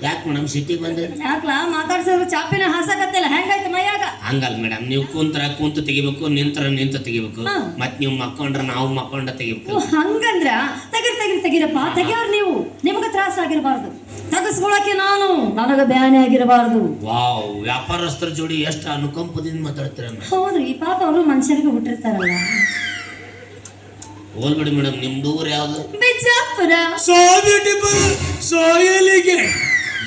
ಯಾಕೆ ಮೇಡಮ್ ಸಿಟಿಗೆ ಬಂದ್ರೆ ಯಾಕ್ಲಾ ಮಾತಾಡ್ಸಿದ್ರು ಚಾಪಿನ ಹಾಸಕತ್ತಿಲ್ಲ. ಹೆಂಗಾಯ್ತು ಮೈಯಾಗ? ಹಂಗಲ್ ಮೇಡಮ್, ನೀವು ಕುಂತು ತೆಗಿಬೇಕು, ನಿಂತು ತೆಗಿಬೇಕು. ಮತ್ ನೀವು ಮಕ್ಕೊಂಡ್ರ ನಾವು ಮಕ್ಕೊಂಡ ತೆಗಿಬೇಕು. ಹಂಗಂದ್ರ ತೆಗಿರಪ್ಪ. ತೆಗಿಯೋರು ನೀವು, ನಿಮಗ ತ್ರಾಸ ಆಗಿರಬಾರ್ದು. ತೆಗಿಸ್ಕೊಳಕ್ಕೆ ನಾನು, ನನಗ ಬ್ಯಾನೆ ಆಗಿರಬಾರ್ದು. ವಾವ್, ವ್ಯಾಪಾರಸ್ಥರ ಜೋಡಿ ಎಷ್ಟು ಅನುಕಂಪದಿಂದ ಮಾತಾಡ್ತೀರ. ಹೌದ್ರಿ, ಪಾಪ ಅವರು ಮನುಷ್ಯರಿಗೆ ಹುಟ್ಟಿರ್ತಾರಲ್ಲ. ಹೋಲ್ಬಿಡಿ ಮೇಡಮ್. ನಿಮ್ದು ಊರು ಯಾವ್ದು? Bijapur. So beautiful, so elegant,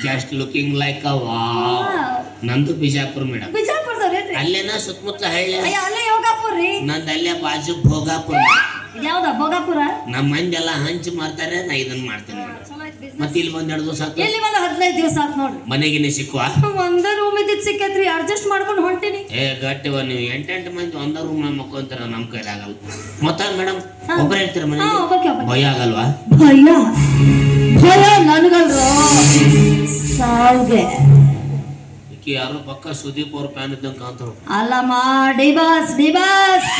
just looking like a wow. ನಂದು ಬಿಜಾಪುರ ಮೇಡಮ್. ಬಿಜಾಪುರದವ್ರೇನ್ರಿ? ಅಲ್ಲೇನ ಸುತ್ತಮುತ್ತಲ ಹಳ್ಳಿ. ಅಯ್ಯ ಅಲ್ಲೇ ಯೋಗಾಪುರ ರೀ. ನಂದು ಅಲ್ಲೇ ಬಾಜು ಭೋಗಾಪುರ. ಯಾವ್ದ ಭೋಗಾಪುರ? ನಮ್ಮ ಮಂದಿ ಎಲ್ಲ ಹಂಚಿ ಮಾಡ್ತಾರೆ, ನಾ ಇದನ್ನ ಮಾಡ್ತೇನೆ ಮೇಡಮ್. ಮತ್ತೆ ಇಲ್ಲಿ ಒಂದ್ 2 ದಿವಸ ಎಲ್ಲಿ ಒಂದು 15 ದಿವಸ ಆತ್ ನೋಡ್ರಿ. ಮನೆಗಿನೇ ಸಿಕ್ಕುವ. ಒಂದ ರೂಮ್ ಇದ್ದಿದ್ ಸಿಕ್ಕತ್ರಿ, ಅಡ್ಜಸ್ಟ್ ಮಾಡ್ಕೊಂಡು ಹೊಂಟೀನಿ. ಗಟ್ಟಿವ ನೀವು 8 ಮಂದಿ ಒಂದ ರೂಮ್ ಮಕ್ಕೊಂತಾರ, ನಮ್ ಕೈಲಾಗಲ್ಲ. ಮತ್ತ ಮೇಡಮ್ ಒಬ್ಬರ ಇರ್ತೀರ ಮನೆ? ಭಯ ಆಗಲ್ವಾ? ಭಯ ನನಗಲ್ರೋ, ಸಾವ್ಗೆ. ಯಾರು ಪಕ್ಕ ಸುದೀಪ್ ಅವ್ರ ಫ್ಯಾನ್ ಇದ್ದಂಗ ಕಾಂತರು. ಅಲ್ಲಮ್ಮ, ಡಿಬಾಸ್ ಡಿಬಾಸ್.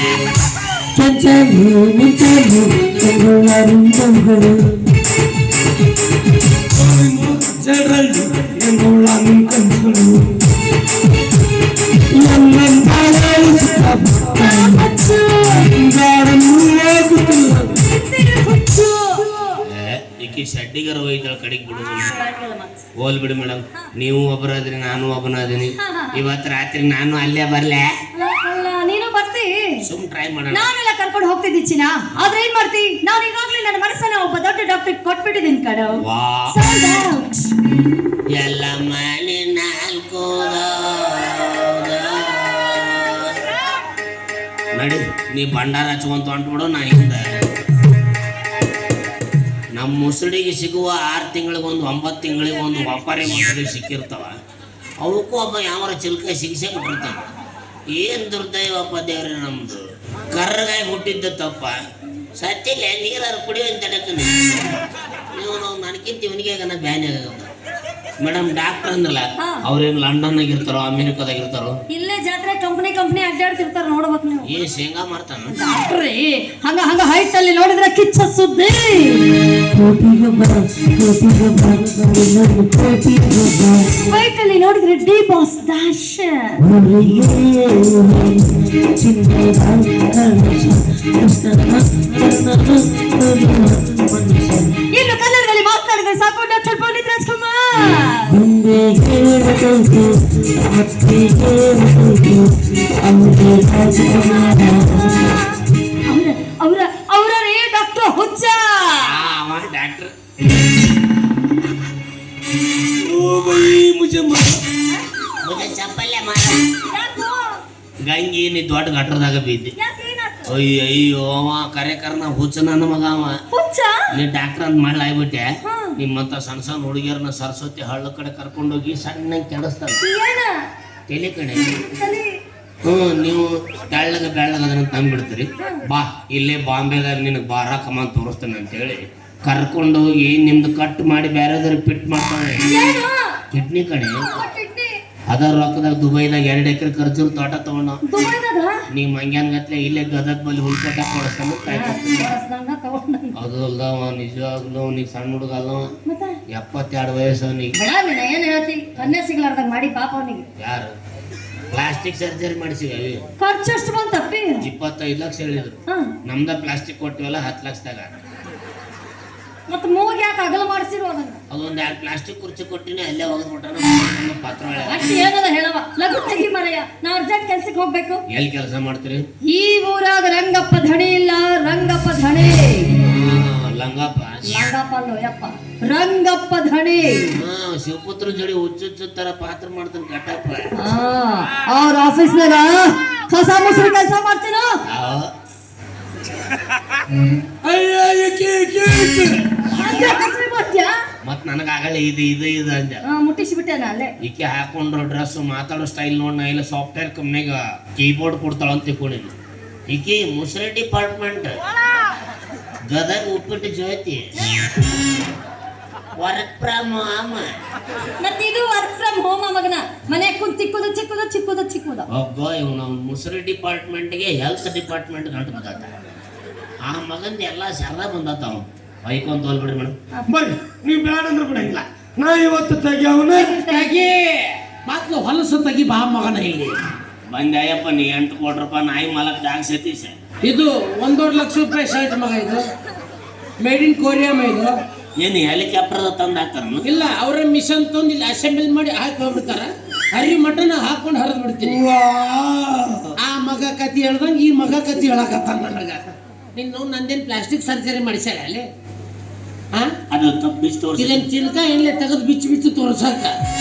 ಈಕಿ ಶೆಡ್ಡಿಗರ ಒಯ್ದಳ ಕಡೆಗೆ ಬಿಡುದಿಲ್ಲ. ಹೋಲ್ ಬಿಡಿ ಮೇಡಮ್, ನೀವು ಒಬ್ಬರಾದ್ರಿ ನಾನು ಒಬ್ಬನಾದಿನಿ. ಇವತ್ತು ರಾತ್ರಿ ನಾನು ಅಲ್ಲೇ ಬರ್ಲೆ. ನೀನು ಬರ್ತಿ? ಸುಮ್ ಟ್ರೈ ಮಾಡೋಣ. ನಾನೆಲ್ಲ ಕರ್ಕೊಂಡು ಹೋಗ್ತಿದ್ದಿ ಚಿನ್ನ. ಆದ್ರೆ ಏನ್ ಮಾಡ್ತಿ, ನಾನು ಈಗಾಗ್ಲೇ ನನ್ನ ಮನಸ್ಸನ್ನ ಒಬ್ಬ ದೊಡ್ಡ ಡಾಕ್ಟರ್ ಕೊಟ್ಬಿಟ್ಟಿದ್ದೀನಿ ಕಡ. ಎಲ್ಲ ಮನೆ 4 ನಡಿ. ನೀ ಭಂಡಾರ ಹಚ್ಕೊಂತ ಹೊಂಟ್ಬಿಡು, ನಾ ಹಿಂದ. ನಮ್ಮ ಮುಸುಡಿಗೆ ಸಿಗುವ 6 ತಿಂಗಳಿಗೊಂದು 9 ತಿಂಗಳಿಗೊಂದು ವ್ಯಾಪಾರಿ ಮಕ್ಕಳಿಗೆ ಸಿಕ್ಕಿರ್ತಾವ. ಅವಕ್ಕೂ ಒಬ್ಬ ಯಾವಾರ ಚಿಲ್ಕಾಯಿ ಸಿಗಿಸೇ ಬಿಟ್ಟಿರ್ತಾನ. ಏನ್ ದುರ್ದೈವಪ್ಪ ದೇವ್ರಿ ನಮ್ದು. ಕರ್ರಗಾಯಿ ಹುಟ್ಟಿದ್ದ ತಪ್ಪ. ಸತ್ತಿಲ್ಲ ನೀರಾರು ಕುಡಿಯುವಂತ ನೀವು ನಾವು ನನಗಿಂತ ಇವನಿಗೆ ಬ್ಯಾನ್ ಆಗತ್ತ. ಮೇಡಮ್ ಡಾಕ್ಟರ್ ಅಂದ್ರಲ್ಲ, ಅವ್ರೇನು ಲಂಡನ್ ಆಗಿರ್ತಾರೋ ಅಮೇರಿಕಾದಾಗ ಇರ್ತಾರೋ? ಇಲ್ಲೇ ಜಾತ್ರೆ ಕಂಪ್ನಿ ಅಡ್ಡಾಡ್ತಿರ್ತಾರ, ನೋಡ್ಬೇಕು ನೀವು. ಏ ಶೇಂಗಾ ಮಾರ್ತಾನ ಡಾಕ್ಟ್ರಿ. ಹಂಗ ಹೈಟ್ ಅಲ್ಲಿ ನೋಡಿದ್ರೆ ಕಿಚ್ಚ ಸುದ್ದಿ. ವೈಟ್ ಅಲ್ಲಿ ನೋಡಿದ್ರೆ ಡಿ ಬಾಸ್ ದಾಶ್. ಇನ್ನು ಕನ್ನಡದಲ್ಲಿ ಮಾತನಾಡಿದ್ರೆ ಸಾಕು ಡಾಕ್ಟರ್ ಪಂಡಿತ್ ರಾಜ್ಕುಮಾರ್. ಅವರ ಮುದ್ದೆ ಚಪ್ಪಲ್ಲೆ ಮಾರ ಗಂಗಿ ನೀ ದೊಡ್ಡ ಗಟ್ರದಾಗ ಬಿದ್ದಿ ಅಯ್ಯೋ ಅವ ಕರೆಕರ್ನ ಹುಚ್ಚ ನನ್ನ ಮಗ ಅವ ನೀ ಡಾಕ್ಟರ್ ಅಂತ ಮಾಡ್ಲ ಆಗ್ಬಿಟ್ಟೆ ನಿಮ್ಮಂತ ಸಣ್ಣ ಸಣ್ಣ ಹುಡುಗಿಯರನ್ನ ಸರಸ್ವತಿ ಹಳ್ಳ ಕಡೆ ಕರ್ಕೊಂಡೋಗಿ ಸಣ್ಣ ಕೆಡಿಸ್ತಾರೆ ತಲೆ ಕಡೆ ನೀವು ಬೆಳ್ಳಗ ಅದನ್ನ ತಂದ್ಬಿಡ್ತೀರಿ ಬಾ ಇಲ್ಲೇ ಬಾಂಬೆದಾಗ ನಿನಗೆ ಬಾರ ಕಮಾನ್ ತೋರಿಸ್ತೇನೆ ಅಂತೇಳಿ ಕರ್ಕೊಂಡೋಗಿ ನಿಮ್ದು ಕಟ್ ಮಾಡಿ ಬೇರೆದವ್ರಿಗೆ ಫಿಟ್ ಮಾಡ್ತಾರೆ ಕಿಡ್ನಿ ಕಡೆ ಅದ ರೊಕ್ಕದಾಗ ದುಬೈದಾಗ 2 ಎಕರೆ ಖರ್ಚು ತೋಟ ತಗೊಂಡ ನೀ ಮಂಗ್ಯಾನ್ ಗತ್ಲೆ ಇಲ್ಲೇ ಗದಗ ಬಲ್ಲಿ ಹುಲ್ಕೋಟ ಕೊಡಿಸ್ತಾನ ಅದು ಅಲ್ದವ ನಿಜವಾಗ್ಲೂ ನೀ ಸಣ್ಣ ಹುಡುಗ ಅಲ್ಲವ 72 ವಯಸ್ಸು ಅವನಿಗೆ ಏನ್ ಹೇಳ್ತಿ ಕನ್ಯಾ ಸಿಗ್ಲಾರ್ದಾಗ ಮಾಡಿ ಪಾಪ ಅವನಿಗೆ ಯಾರು ಪ್ಲಾಸ್ಟಿಕ್ ಸರ್ಜರಿ ಮಾಡಿಸಿವಿ ಖರ್ಚು ಎಷ್ಟು ಬಂತಪ್ಪಿ 25 ಲಕ್ಷ ಹೇಳಿದ್ರು ನಮ್ದ ಪ್ಲಾಸ್ಟಿಕ್ ಕೊಟ್ಟಿವಲ್ಲ 10 ಲಕ್ಷದಾಗ ಮತ್ತೆ ಮೂಗ್ ಯಾಕೆ ಅಗಲ ಮಾಡಿಸಿರು ಅದನ್ನ ಅದೊಂದು 2 ಪ್ಲಾಸ್ಟಿಕ್ ಕುರ್ಚಿ ಕೊಟ್ಟಿನಿ ಅಲ್ಲೇ ಹೋಗ್ಬಿಟ್ಟಾನ ಪತ್ರ ಅಷ್ಟು ಏನದ ಹೇಳವ ಲಘು ತೆಗಿ ಮರಯ್ಯ ನಾ ಅರ್ಜೆಂಟ್ ಕೆಲ್ಸಕ್ಕೆ ಹೋಗ್ಬೇಕು ಎಲ್ಲಿ ಕೆಲಸ ಮಾಡ್ತೀರಿ ಈ ಊರಾಗ ರಂಗಪ್ಪ ಧಣಿ ಇಲ್ಲ ರಂಗಪ್ಪ ಧಣಿ ಲಂಗಪ್ಪ ಅಲ್ಲೋ ಯಪ್ಪ ರಂಗಪ್ಪ ಧಣಿ ಶಿವಪುತ್ರ ಜೋಡಿ ಹುಚ್ಚು ತರ ಪಾತ್ರ ಮಾಡ್ತಾನೆ ಕಟ್ಟಪ್ಪ ಅವ್ರ ಆಫೀಸ್ನಾಗ ಕಸ ಮುಸ್ರಿ ಕೆಲಸ ಮಾಡ್ತೀನೋ ಮತ್ ನನಗಾಗಲ್ಲ ಇದು ಅಂದ ಮುಟ್ಟಿಸಿಬಿಟ್ಟೆ ಅಲ್ಲೇ ಈಕೆ ಹಾಕೊಂಡ್ರು ಡ್ರೆಸ್ ಮಾತಾಡೋ ಸ್ಟೈಲ್ ನೋಡ್ ನಾ ಇಲ್ಲ ಸಾಫ್ಟ್ವೇರ್ ಕಂಪ್ನಿಗ ಕೀಬೋರ್ಡ್ ಕೊಡ್ತಾಳ ಅಂತ ತಿಳ್ಕೊಂಡಿನಿ ಈಕೆ ಮುಸ್ರಿ ಡಿಪಾರ್ಟ್ಮೆಂಟ್ ಗದಗ ಉಪ್ಪಿಟ್ಟು ಜ್ಯೋತಿ ವರ್ಕ್ ಫ್ರಮ್ ಹೋಮ್ ಮತ್ತೆ ಇದು ವರ್ಕ್ ಫ್ರಮ್ ಹೋಮ್ ಮಗನ ಮನೆ ಕುಂತ್ ಚಿಕ್ಕುದು ಒಬ್ಬ ಇವನು ಮುಸ್ರಿ ಡಿಪಾರ್ಟ್ಮೆಂಟ್ಗೆ ಹೆಲ್ತ್ ಡಿಪಾರ್ಟ್ಮೆಂಟ್ ಗಂಟು ಬಂದತ್ತ ಆ ಮಗಂದ ಎಲ್ಲ ಸರ ಬಂದತ್ತ ಅವ ಬೈಕೊಂತ ಹೋಲ್ಬಿಡ್ರಿ ಮೇಡಮ್ ಬರ್ರಿ ನೀವು ಬೇಡ ಅಂದ್ರೆ ಬಿಡಂಗಿಲ್ಲ ನಾ ಇವತ್ತು ತೆಗಿಯವನ ತೆಗಿ ಮಾತ್ರ ಹೊಲಸು ತೆಗಿ ಬಾ ಮಗನ ಇಲ್ಲಿ ಬಂದ್ಯಾಯಪ್ಪ ನೀ 8 ಕೋಟಿ ರೂಪಾಯಿ ನಾಯಿ ಮಾಲಕ್ ದಾಗ ಸತೀಶ ಇದು 1.5 ಲಕ್ಷ ರೂಪಾಯಿ ಶರ್ಟ್ ಮಗ ಇದು ಮೇಡ್ ಇನ್ ಕೊರಿಯಾ ಇದು ಏನು ಹೆಲಿಕಾಪ್ಟರ್ ತಂದು ಹಾಕ್ತಾರ ಇಲ್ಲ ಅವರ ಮಿಷನ್ ತಂದು ಇಲ್ಲಿ ಅಸೆಂಬಲ್ ಮಾಡಿ ಹಾಕಿ ಹೋಗ್ಬಿಡ್ತಾರ ಹರಿ ಮಟನ್ ಹಾಕೊಂಡು ಹರಿದು ಬಿಡ್ತೀನಿ ಆ ಮಗ ಕತಿ ಹೇಳ್ದಂಗೆ ಈ ಮಗ ಕತಿ ಹೇಳಕತ್ತ ನನಗ ನಿನ್ನ ನಂದೇನು ಪ್ಲಾಸ್ಟಿಕ್ ಸರ್ಜರಿ ಮಾಡಿಸ್ಯಾರ ಅಲ್ಲಿ ಅದು ತಪ್ಪಿಸಿ ತೋರಿಸಿ ಇಲ್ಲೇನು ಚಿಲ್ಕ ಎಣ್ಣೆ ತೆಗೆದು ಬಿಚ್ಚಿ ತೋರ್ಸಕ್ಕ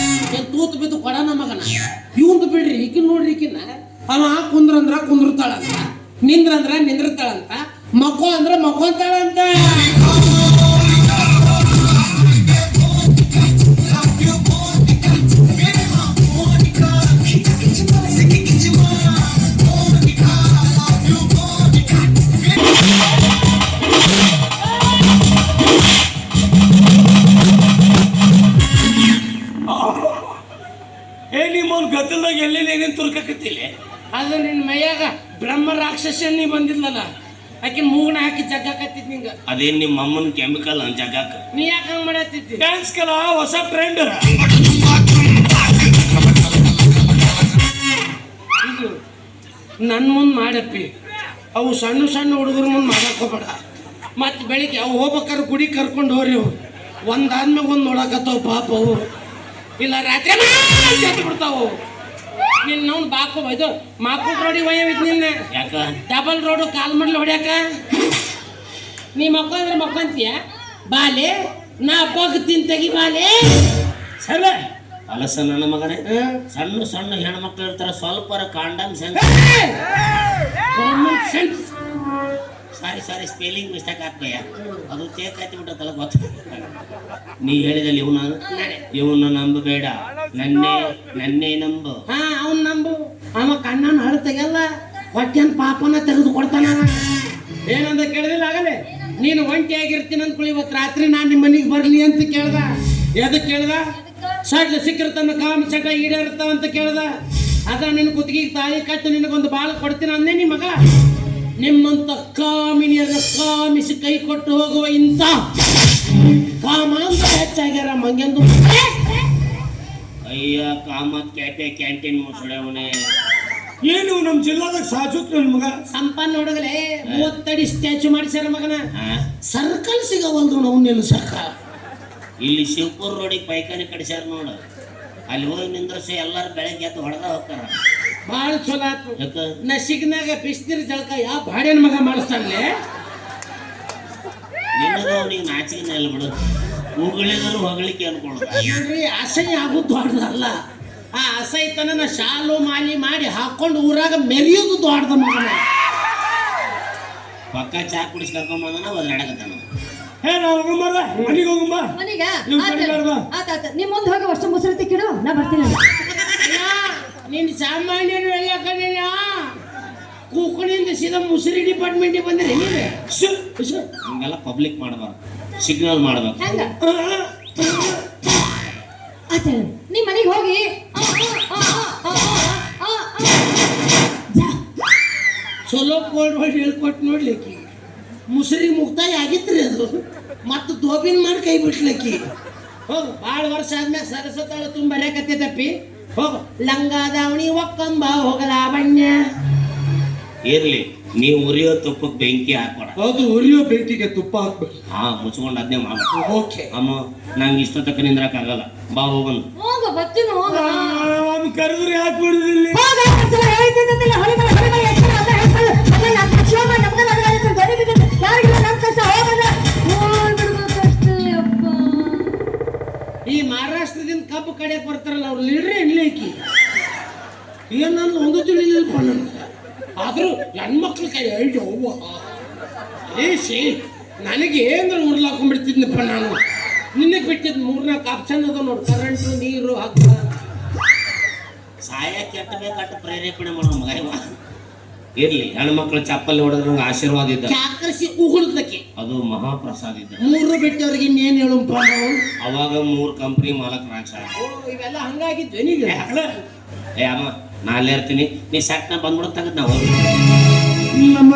ಏನ್ ತೂತು ಬಿದ್ದು ಕೊಡನ ಮಗನ ಇವಂದು ಬಿಡ್ರಿ ಈಕಿನ ನೋಡ್ರಿ ಈಕಿನ ಅವ ಕುಂದ್ರಂದ್ರ ಕುಂದ್ರತಾಳಂತ ನಿಂದ್ರಂದ್ರ ನಿಂದ್ರತಾಳಂತ ಮಕ್ಕೋ ಅಂದ್ರ ಮಕ್ಕೊಂತಾಳಂತ ನಿಮ್ಮವ್ನ ಗದ್ದಲ್ದಾಗ ಎಲ್ಲೆಲ್ಲಿ ಏನೇನು ತುರ್ಕಕತ್ತಿಲ್ಲ ಅದು ನಿನ್ನ ಮೈಯಾಗ ಬ್ರಹ್ಮ ರಾಕ್ಷಸ ನೀ ಬಂದಿದ್ಲಲ್ಲ ಆಕೆ ಮೂಗನ ಹಾಕಿ ಜಗ್ಗಾಕತ್ತಿದ್ ನಿಂಗ ಅದೇನ್ ನಿಮ್ಮ ಅಮ್ಮನ ಕೆಮಿಕಲ್ ಜಗಾಕ ನೀ ಯಾಕೆ ಹಂಗ ಮಾಡತ್ತಿದ್ದಿ ಡ್ಯಾನ್ಸ್ ಕಲ ಹೊಸ ಟ್ರೆಂಡ್ ಇದು ನನ್ನ ಮುಂದೆ ಮಾಡಪ್ಪಿ ಅವು ಸಣ್ಣ ಹುಡುಗರ ಮುಂದೆ ಮಾಡಕ್ ಹೋಗ್ಬೇಡ ಮತ್ತೆ ಬೆಳಿಗ್ಗೆ ಅವು ಹೋಗ್ಬೇಕಾದ್ರೆ ಗುಡಿ ಕರ್ಕೊಂಡು ಹೋರಿ ಅವು ಒಂದಾದ್ಮೇಲೆ ಒಂದು ನೋಡಕತ್ತಾವ ಪಾಪ ಅವು ಇಲ್ಲ ರಾತ್ರಿ ಬಿಡ್ತಾವು ನಿನ್ನ ಅವ್ನು ಬಾಕು ಇದು ಮಾಕು ರೋಡಿ ಒಯ್ಯವಿದ್ ನಿನ್ನ ಯಾಕ ಡಬಲ್ ರೋಡು ಕಾಲ್ ಮಾಡ್ಲಿ ಹೊಡ್ಯಾಕ ನೀ ಮಕ್ಕೊಂದ್ರೆ ಮಕ್ಕೊಂತೀಯ ಬಾಲೆ ನಾ ಬಗ್ತೀನಿ ತೆಗಿ ಬಾಲೆ ಸರ ಅಲಸ ನನ್ನ ಮಗನೇ ಸಣ್ಣ ಹೆಣ್ಮಕ್ಳು ಇರ್ತಾರ ಸ್ವಲ್ಪ ಕಾಂಡಮ್ ಸೆನ್ಸ್ ಸಾರಿ ಸ್ಪೆಲ್ಲಿಂಗ್ ಮಿಸ್ಟೇಕ್ ಆಗ್ತಯ್ಯ ಅದು ತೇಕಾಯ್ತು ಬಿಟ್ಟತ್ತಲ್ಲ ಗೊತ್ತ ನೀ ಹೇಳಿದಲ್ಲಿ ಇವನ್ನ ನಂಬಬೇಡ ನನ್ನೇ ನಂಬು ಅವ್ನು ನಂಬು ಅವ ಕಣ್ಣನ ಹಳು ತೆಗಲ್ಲ ಹೊಟ್ಟೆನ್ ಪಾಪನ ತೆಗೆದು ಕೊಡ್ತಾನ ಏನಂತ ಕೇಳಿದಿಲ್ಲ ಆಗಲೇ ನೀನು ಒಂಟಿ ಆಗಿರ್ತೀನಿ ಅಂದ್ಕೊಳ್ಳಿ ಇವತ್ತು ರಾತ್ರಿ ನಾನು ನಿಮ್ಮ ಮನೆಗೆ ಬರಲಿ ಅಂತ ಕೇಳ್ದ ಎದಕ್ಕೆ ಕೇಳ್ದ ಸಡ್ಲ ಸಿಕ್ಕಿರ್ತನ ಕಾಮ ಚಟ ಈಡೇರ್ತಾವ ಅಂತ ಕೇಳ್ದ ಅದ ನಿನ್ನ ಕುತ್ತಿಗೆ ತಾಳಿ ಕಟ್ಟಿ ನಿನಗೊಂದು ಬಾಳ ಕೊಡ್ತೀನಿ ಅಂದೇ ನಿಮ್ಮ ಮಗ ನಿಮ್ಮಂತ ಕಾಮಿನಿಯರ ಕಾಮಿಸಿ ಕೈ ಕೊಟ್ಟು ಹೋಗುವ ಇಂಥ ಕಾಮಾಂತ ಹೆಚ್ಚಾಗ್ಯಾರ ಮಂಗೆಂದು ಅಯ್ಯ ಕಾಮತ್ ಕ್ಯಾಟೆ ಕ್ಯಾಂಟೀನ್ ಮುಸುಳವನೇ ಏನು ನಮ್ಮ ಜಿಲ್ಲಾದಾಗ ಸಾಜುಕ್ ನನ್ನ ಮಗ ಸಂಪನ್ನ ಹುಡುಗಲೇ 30 ಅಡಿ ಸ್ಟ್ಯಾಚು ಮಾಡಿಸ್ಯಾರ ಮಗನ ಸರ್ಕಲ್ ಸಿಗವಲ್ದು ನಾವು ನಿಲ್ಸಕ್ಕ ಇಲ್ಲಿ ಶಿವಪುರ ರೋಡಿಗೆ ಪೈಖಾನೆ ಕಡಿಸ್ಯಾರ ನೋಡು ಅಲ್ಲಿ ಹೋಗಿ ನಿಂದ್ರಸಿ ಎಲ್ಲರೂ ಬೆಳಗ್ಗೆ ಎದ್ದು ಹೊಡೆದ ಹೋಗ್ತಾರ ಭಾಳ ಚಲೋ ಆತು ನಸಿಗ್ನಾಗ ಬಿಸ್ತಿರ್ ಜಳಕ ಯಾವ ಬಾಡ್ಯನ ಮಗ ಮಾಡಿಸ್ತಾರಲ್ಲೇ ನಿನ್ನದು ಅವನಿಗೆ ನಾಚಿಕೆ ಇಲ್ಲ ಬಿಡು ಉಗಳಿದ್ರು ಹೊಗಳಿಕೆ ಅನ್ಕೊಳ್ಳೋದು. ನೋಡ್ರಿ ಅಸಹ್ಯ ಆಗೋದು ದೊಡ್ಡದಲ್ಲ, ಆ ಅಸಹ್ಯತನ ಶಾಲು ಮಾಲಿ ಮಾಡಿ ಹಾಕೊಂಡು ಊರಾಗ ಮೆರೆಯೋದು ದೊಡ್ಡದ ಮಗನ. ಪಕ್ಕ ಚಾ ಕುಡಿಸಿ ಕರ್ಕೊಂಡ್ ಬಂದನ ಒದ್ರಾಡಕತ್ತಾನ. ಹೇ ನಾವು ಹೋಗಂಬಾರ ಮನೆಗೆ ಹೋಗಂಬ. ಮನೆಗ ನೀವು ಕಡಿಬಾರ್ದ? ಆತ ನಿಮ್ ಮುಂದೆ ಹೋಗಿ ಅಷ್ಟು ಮುಸುರಿ ತಿಕ್ಕಿಡು, ನಾ ಬರ್ತೀನಿ. ನಿನ್ನ ಸಾಮಾನ್ಯರು ಎಲ್ಲ ಕಡೆಯ ಕೂಕಣಿಯಿಂದ ಸೀದಾ ಮುಸುರಿ ಡಿಪಾರ್ಟ್ಮೆಂಟಿಗೆ ಬಂದ್ರೆ ನೀವೇ ಹಂಗೆಲ್ಲ ಪಬ್ಲಿಕ್ ಮಾಡಬಾರ್ದು, ಸಿಗ್ನಲ್ ಮಾಡ್ಬೇಕು. ಹೆಂಗ ಆತ ನಿಮ್ ಮನೆಗೆ ಹೋಗಿ ಚಲೋ ಕೋಲ್ಡ್ ಹೊಡಿ ಹೇಳ್ಕೊಟ್ಟು ನೋಡ್ಲಿಕ್ಕಿ ಮುಸುರಿ ಮುಕ್ತಾಯ ಆಗಿತ್ರಿ ಅದು, ಮತ್ತು ದೋಬಿನ ಮಾಡಿ ಕೈ ಬಿಟ್ಲಕ್ಕಿ. ಹೋಗು, ಭಾಳ ವರ್ಷ ಆದ್ಮೇಲೆ ಸರಸ್ವತಾಳ ತುಂಬ ಬರೆಯಕತ್ತೈತಪ್ಪಿ. ಹೋಗು, ಲಂಗ ದಾವಣಿ ಒಕ್ಕಂಬ ಹೋಗಲ ಬಣ್ಣ. ಇರ್ಲಿ, ನೀವು ಉರಿಯೋ ತುಪ್ಪಕ್ಕೆ ಬೆಂಕಿ ಹಾಕೋಣ. ಹೌದು, ಉರಿಯೋ ಬೆಂಕಿಗೆ ತುಪ್ಪ ಹಾಕ್ಬೇಕು. ಹಾ, ಮುಚ್ಕೊಂಡು ಅದನ್ನೇ ಮಾಡ್ಬೇಕು. ಓಕೆ ಅಮ್ಮ, ನಂಗೆ ಇಷ್ಟ ತಕ್ಕ ನಿಂದ್ರಕ್ಕಾಗಲ್ಲ, ಬಾ ಹೋಗಂದು. ಹೋಗ ಬರ್ತೀನಿ. ಹೋಗ ಕರೆದ್ರೆ ಯಾಕೆ ಬಿಡುದಿಲ್ಲ? ಈ ಮಹಾರಾಷ್ಟ್ರದಿಂದ ಕಬ್ಬು ಕಡೆಗೆ ಬರ್ತಾರಲ್ಲ ಅವ್ರು ಲೀಡ್ರಿ ಎಣ್ಲಿಕ್ಕಿ ಏನಂದ್ರೆ ಒಂದು ತಿಳಿಲಿಲ್ಪ ನನಗೆ. ಆದ್ರೂ ಹೆಣ್ಮಕ್ಳ ಕೈ ಹೇಳ್ದು ಅವ್ವ ಏಸಿ ನನಗೆ ಏನಂದ್ರೆ ಉರ್ಲಾಕೊಂಡ್ಬಿಡ್ತಿದ್ನಪ್ಪ ನಾನು. ನಿನಗೆ ಬಿಟ್ಟಿದ್ದು 3-4 ಆಪ್ಷನ್ ಅದ ನೋಡಿ, ಕರೆಂಟು, ನೀರು, ಹಗ್ಗ. ಸಾಯ ಕೆಟ್ಟಬೇಕಟ್ಟು ಪ್ರೇರೇಪಣೆ ಮಾಡೋ ಮಗ ಇವ. ಇರ್ಲಿ, ಹೆಣ್ಮಕ್ಳು ಚಪ್ಪಲಿ ಹೊಡೆದ್ರೆ ನಂಗೆ ಆಶೀರ್ವಾದ ಇದ್ದ, ಕ್ಯಾಕರಿಸಿ ಉಗುಳ್ದಕ್ಕೆ ಅದು ಮಹಾಪ್ರಸಾದ ಇದ್ದ. 3 ಬಿಟ್ಟವ್ರಿಗೆ ಇನ್ನೇನು ಹೇಳುಂಪ ನಾವು. ಅವಾಗ 3 ಕಂಪ್ನಿ ಮಾಲಕರಾಕ್ಷ. ಇವೆಲ್ಲ ಹಂಗಾಗಿದ್ವಿ ನೀಗ. ಏ ಅಮ್ಮ, ನಾ ಅಲ್ಲೇ ಇರ್ತೀನಿ, ನೀ ಸಟ್ನ ಬಂದ್ಬಿಡ ತಗದ್ ನಾವು. ನಮ್ಮ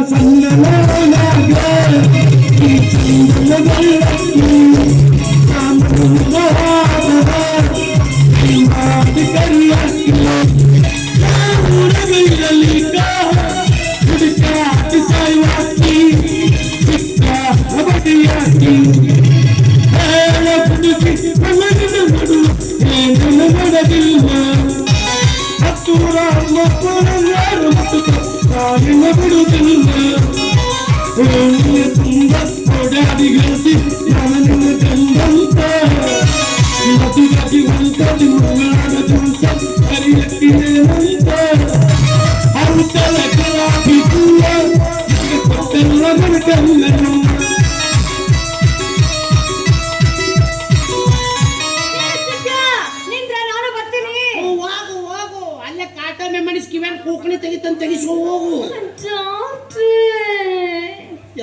ಕೂಕಣಿ ತೆಗಿತಂತ ತೆಗಿಸೋ ಹೋಗು.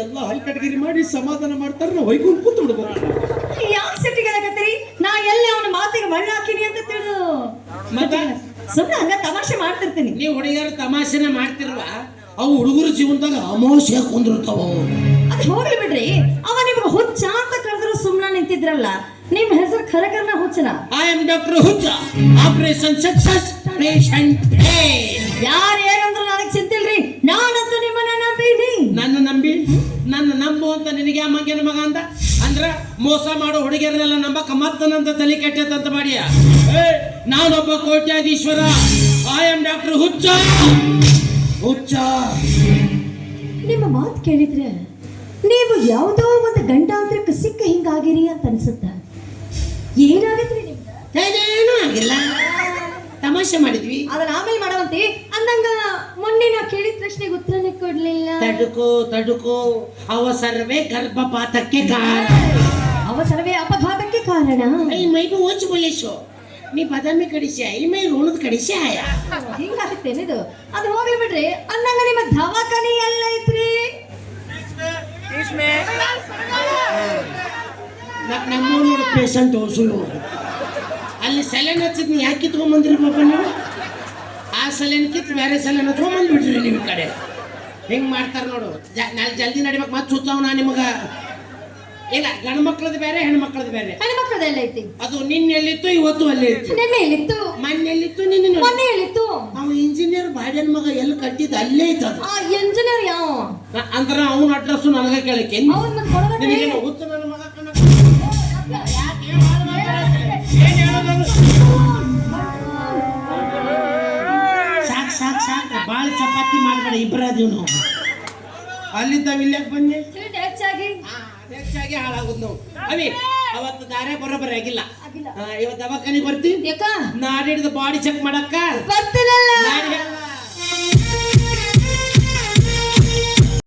ಎಲ್ಲ ಹಲ್ಕಟ್ಗಿರಿ ಮಾಡಿ ಸಮಾಧಾನ ಮಾಡ್ತಾರೆ, ನಾವು ಹೊಯ್ಕೊಂಡು ಕೂತು ಬಿಡ್ಬೋದು. ಯಾಕೆ ಸಿಟ್ಟಿಗಾಗತ್ತೀರಿ? ನಾ ಎಲ್ಲಿ ಅವನ ಮಾತಿಗೆ ಮಳ್ಳ ಹಾಕಿನಿ ಅಂತ ತಿಳಿದು ಮತ್ತೆ ಸುಮ್ಮನೆ ಹಂಗ ತಮಾಷೆ ಮಾಡ್ತಿರ್ತೀನಿ. ನೀವು ಹುಡುಗಿಯರು ತಮಾಷೆನ ಮಾಡ್ತಿರುವ, ಅವು ಹುಡುಗರ ಜೀವನದಾಗ ಅಮಾವಾಸ್ಯ ಕುಂದಿರ್ತಾವ. ಅದು ಹೋಗ್ಲಿ ಬಿಡ್ರಿ, ಅವ ನಿಮ್ಗೆ ಹುಚ್ಚ ಅಂತ ಕರೆದ್ರು ಸುಮ್ಮನೆ ನಿಂತಿದ್ರಲ್ಲ, ನಿಮ್ ಹೆಸರು ಖರಕರ್ನ ಹುಚ್ಚನ? ಐ ಆಮ್ ಡಾಕ್ಟರ್ ಹುಚ್ಚ, ಆಪರೇಷನ್ ಸಕ್ಸಸ್, ಪೇಷಂಟ್ ಯಾರು ಏನಂದ್ರು ನನಗೆ ಚಿಂತಿಲ್ರಿ, ನಾನಂತೂ ನಿಮ್ಮನ್ನ ನಂಬೀನಿ. ನನ್ನ ನಂಬು ಅಂತ ನಿನಗೆ ಆ ಮಂಗನ ಮಗ ಅಂತ ಅಂದ್ರ ಮೋಸ ಮಾಡೋ ಹುಡುಗಿಯರನ್ನೆಲ್ಲ ನಂಬಕ ಮತ್ತನಂತ ತಲೆ ಕೆಟ್ಟಂತ ಮಾಡಿಯ. ನಾನೊಬ್ಬ ಕೋಟ್ಯಾಧೀಶ್ವರ, ಐ ಆಮ್ ಡಾಕ್ಟರ್ ಹುಚ್ಚ. ನಿಮ್ಮ ಮಾತು ಕೇಳಿದ್ರೆ ನೀವು ಯಾವುದೋ ಒಂದು ಗಂಡಾಂತರಕ್ಕೆ ಸಿಕ್ಕ ಹಿಂಗಾಗಿರಿ ಅಂತ ಅನ್ಸುತ್ತ. ಏನಾಗಿದ್ರಿ ನಿಮ್ಗೆ? ಏನೂ ಆಗಿಲ್ಲ, ತಮಾಷೆ ಮಾಡಿದ್ವಿ. ಅದನ್ನ ಆಮೇಲೆ ಮಾಡವಂತಿ ಅಂದಂಗ ಮೊನ್ನೆ ನಾ ಕೇಳಿದ ಪ್ರಶ್ನೆಗೆ ಉತ್ತರನೇ ಕೊಡ್ಲಿಲ್ಲ. ತಡುಕು ಅವಸರವೇ ಗರ್ಭಪಾತಕ್ಕೆ ಕಾರಣ. ಅವಸರವೇ ಅಪಘಾತಕ್ಕೆ ಕಾರಣ. ಈ ಮೈಗೂ ಓಚು ಬಲೇಶು ನೀ ಬದಾಮಿ ಕಡಿಸಿ ಈ ಮೈ ಋಣದ ಕಡಿಸಿ ಆಯ ಹಿಂಗಾಗುತ್ತೇನಿದು? ಅದು ಹೋಗ್ಲಿ ಬಿಡ್ರಿ, ಅಂದಂಗ ನಿಮ್ಮ ದವಾಖಾನೆ ಎಲ್ಲ ಐತ್ರಿ? ನಮ್ಮ ನೋಡು ಪೇಷಂಟ್ ಸುಳ್ಳು ಅಲ್ಲಿ ಸೆಲೆನ್ ಹಚ್ಚಿದ್ ಯಾಕೆ ಕಿತ್ಕೊಂಡ್ಬಂದ್ರಿ ಪಾಪ ನೀವು? ಆ ಸೆಲೆನ್ ಕಿತ್ತು ಬೇರೆ ಸೆಲೆನ್ ಹಚ್ಕೊಂಡ್ಬಂದ್ಬಿಟ್ರಿ ನಿಮ್ಮ ಕಡೆ. ಹಿಂಗೆ ಮಾಡ್ತಾರೆ ನೋಡು, ಜಲ್ದಿ ನಡಿಬೇಕು. ಮತ್ತೆ ಸುತ್ತಾವ ನಾ ನಿಮಗೆ ಇಲ್ಲ, ಗಂಡು ಮಕ್ಕಳದ್ದು ಬೇರೆ ಹೆಣ್ಮಕ್ಳದ್ದು ಬೇರೆ. ಹೆಣ್ಮಕ್ಳದೆಲ್ಲ ಐತಿ. ಅದು ನಿನ್ನೆಲ್ಲಿತ್ತು ಇವತ್ತು ಅಲ್ಲೇ ಇತ್ತು. ನೆನ್ನೆ ಎಲ್ಲಿತ್ತು? ಮೊನ್ನೆಲ್ಲಿತ್ತು ನಿನ್ನೆ ಮೊನ್ನೆ ಎಲ್ಲಿತ್ತು? ಅವ ಇಂಜಿನಿಯರ್ ಬಾಡ್ಯನ ಮಗ ಎಲ್ಲಿ ಕಟ್ಟಿದ್ದು ಅಲ್ಲೇ ಇತ್ತು ಅದು. ಆ ಎಂಜಿನಿಯರ್ ಯಾವ ಅಂದ್ರೆ ಅವನ ಅಡ್ರೆಸ್ ನನಗೆ ಕೇಳಕ್ಕೆ ಅವನ್ ಮತ್ತೆ ಕೊಡಬೇಕ್ರಿ. ನಿನಗೇನು ಹುಚ್ಚು ನನ್ನ ಮಗ ಸಾಕು ಬಾಳ ಚಪಾತಿ ಮಾಡ್ಬೇಡ, ಇಬ್ಬರಾದೀವ್ ನಾವು. ಅಲ್ಲಿದ್ದ ಇಲ್ಲಕ್ಕೆ ಬಂದೆ ಹೆಚ್ಚಾಗಿ ಹೆಚ್ಚಾಗಿ ಹಾಳಾಗುದು ನಾವು. ಅವಿ ಅವತ್ತು ದಾರೆ ಬರೋಬ್ಬರಿ ಆಗಿಲ್ಲ ಆಗಿಲ್ಲ. ಇವತ್ತು ದವಾಖಾನಿಗೆ ಬರ್ತಿ ಯಾಕ ನಾಡಿಡ್ದು ಬಾಡಿ ಚೆಕ್ ಮಾಡಕ್ಕ ಬರ್ತೆ